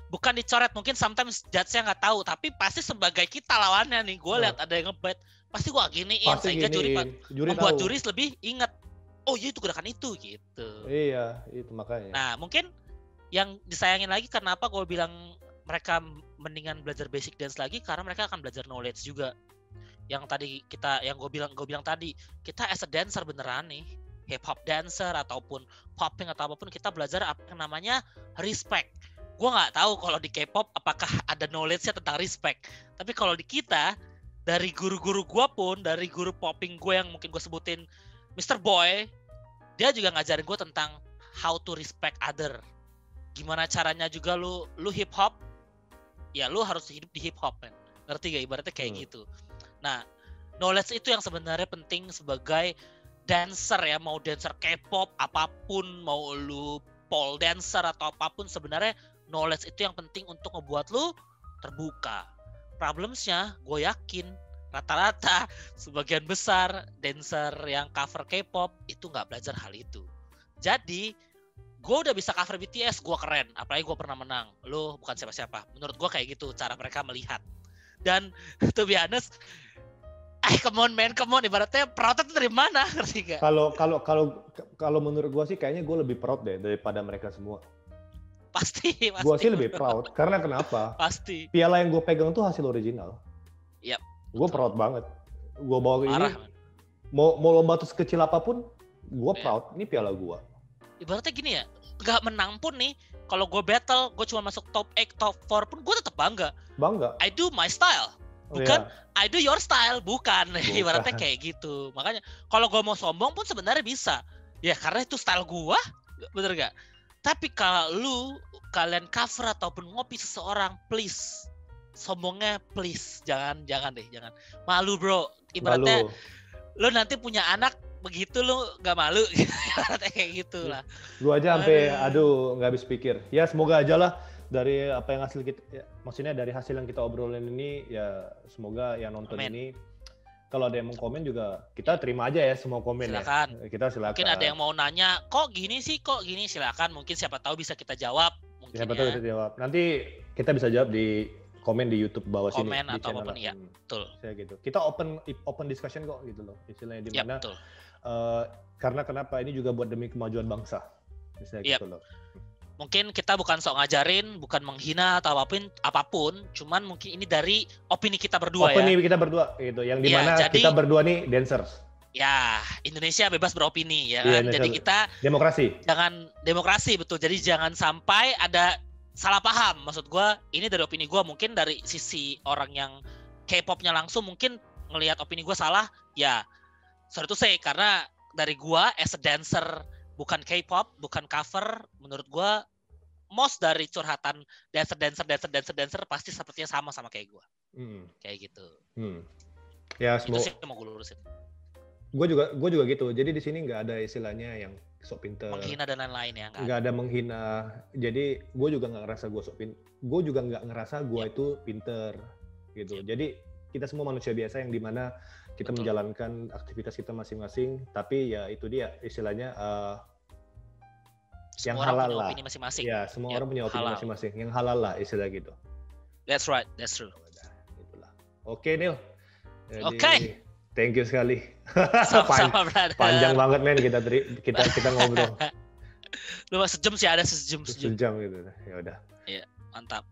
Speaker 2: bukan dicoret, mungkin sometimes judge-nya nggak tahu, tapi pasti sebagai kita lawannya nih, gue lihat ada yang ngebite, pasti gua giniin sehingga juri membuat juri lebih ingat. Oh iya itu gerakan itu gitu.
Speaker 1: Iya, itu makanya.
Speaker 2: Nah, mungkin yang disayangin lagi kenapa gue bilang mereka mendingan belajar basic dance lagi, karena mereka akan belajar knowledge juga. Yang tadi yang gue bilang tadi, kita as a dancer beneran nih, hip hop dancer ataupun popping atau apapun, kita belajar apa yang namanya respect. Gue nggak tahu kalau di K-pop apakah ada knowledge-nya tentang respect. Tapi kalau di kita, dari guru-guru gue pun, dari guru popping gue yang mungkin gue sebutin Mr. Boy, dia juga ngajarin gue tentang how to respect other. Gimana caranya juga lu hip hop, ya lu harus hidup di hip hop, man. Ngerti gak? Ibaratnya kayak gitu. Nah, knowledge itu yang sebenarnya penting sebagai dancer ya, mau dancer K-pop apapun, mau lu pole dancer atau apapun, sebenarnya knowledge itu yang penting untuk ngebuat lu terbuka. Problemsnya, gue yakin rata-rata sebagian besar dancer yang cover K-pop itu nggak belajar hal itu. Jadi, gue udah bisa cover BTS, gue keren, apalagi gue pernah menang. Lu bukan siapa-siapa. Menurut gue kayak gitu cara mereka melihat. Dan to be honest, come on, ibaratnya proud itu dari mana, ngerti gak?
Speaker 1: Kalau menurut gue sih kayaknya gue lebih proud deh daripada mereka semua.
Speaker 2: Pasti.
Speaker 1: Gue sih lebih proud, karena kenapa?
Speaker 2: Pasti.
Speaker 1: Piala yang gue pegang tuh hasil original.
Speaker 2: Yap.
Speaker 1: Gue proud banget. Gue bawa ini, mau lomba tuh sekecil apapun, gue proud. Ini piala gue.
Speaker 2: Ibaratnya gini ya, gak menang pun nih, kalau gue battle, gue cuma masuk top 8, top 4 pun gue tetap bangga. I do my style. Bukan I do your style, bukan. Ibaratnya kayak gitu. Makanya kalau gue mau sombong pun sebenarnya bisa. Ya karena itu style gue, bener gak? Tapi kalau kalian cover ataupun ngopi seseorang, please sombongnya please jangan deh. Malu bro. Ibaratnya lu nanti punya anak begitu lu nggak malu, kayak gitulah.
Speaker 1: Gue aja sampai nggak habis pikir. Ya semoga aja lah dari apa yang hasil kita, ya, maksudnya dari hasil yang kita obrolin ini, ya semoga yang nonton ini, kalau ada yang mau komen juga kita terima aja ya semua komen.
Speaker 2: Silakan.
Speaker 1: Ya. Kita silakan.
Speaker 2: Mungkin ada yang mau nanya, kok gini, silakan. Mungkin siapa tahu bisa kita jawab. Mungkin
Speaker 1: siapa tahu bisa jawab. Nanti kita bisa jawab di komen di YouTube bawah sini.
Speaker 2: Komen atau apapun ya, betul.
Speaker 1: Saya gitu. Kita open discussion kok gitu loh. Istilahnya di mana?
Speaker 2: Betul.
Speaker 1: Karena kenapa ini juga buat demi kemajuan bangsa. Misalnya gitu loh.
Speaker 2: Mungkin kita bukan sok ngajarin, bukan menghina atau apapun, cuman mungkin ini dari opini kita berdua
Speaker 1: opini kita berdua gitu, yang dimana kita berdua nih dancers.
Speaker 2: Ya, Indonesia bebas beropini ya kan. Jadi kita demokrasi betul. Jadi jangan sampai ada salah paham. Maksud gue, ini dari opini gue, mungkin dari sisi orang yang K-popnya langsung mungkin ngelihat opini gue salah, ya sorry to say, karena dari gue as a dancer bukan K-pop, bukan cover, menurut gue most dari curhatan dancer pasti sepertinya sama kayak gue. Kayak gitu.
Speaker 1: Ya, semoga
Speaker 2: itu sih mau gue lurusin.
Speaker 1: Gue juga gitu. Jadi di sini nggak ada istilahnya yang sok pinter.
Speaker 2: Menghina dan lain-lain ya.
Speaker 1: Nggak ada menghina. Jadi gue juga nggak ngerasa gue sok pinter. Gue juga nggak ngerasa gue itu pinter gitu. Jadi kita semua manusia biasa yang dimana kita menjalankan aktivitas kita masing-masing. Tapi ya itu dia istilahnya yang halal lah.
Speaker 2: Opini masing-masing.
Speaker 1: Ya semua orang punya opini masing-masing. Yang halal lah istilah gitu.
Speaker 2: That's right, that's true.
Speaker 1: Itulah. Oke Neil.
Speaker 2: Oke.
Speaker 1: Thank you sekali.
Speaker 2: Sama-sama, brother.
Speaker 1: Panjang banget men kita ngobrol.
Speaker 2: Lu sejam sih, ada sejam.
Speaker 1: Sejam gitu. Ya udah.
Speaker 2: Iya, mantap.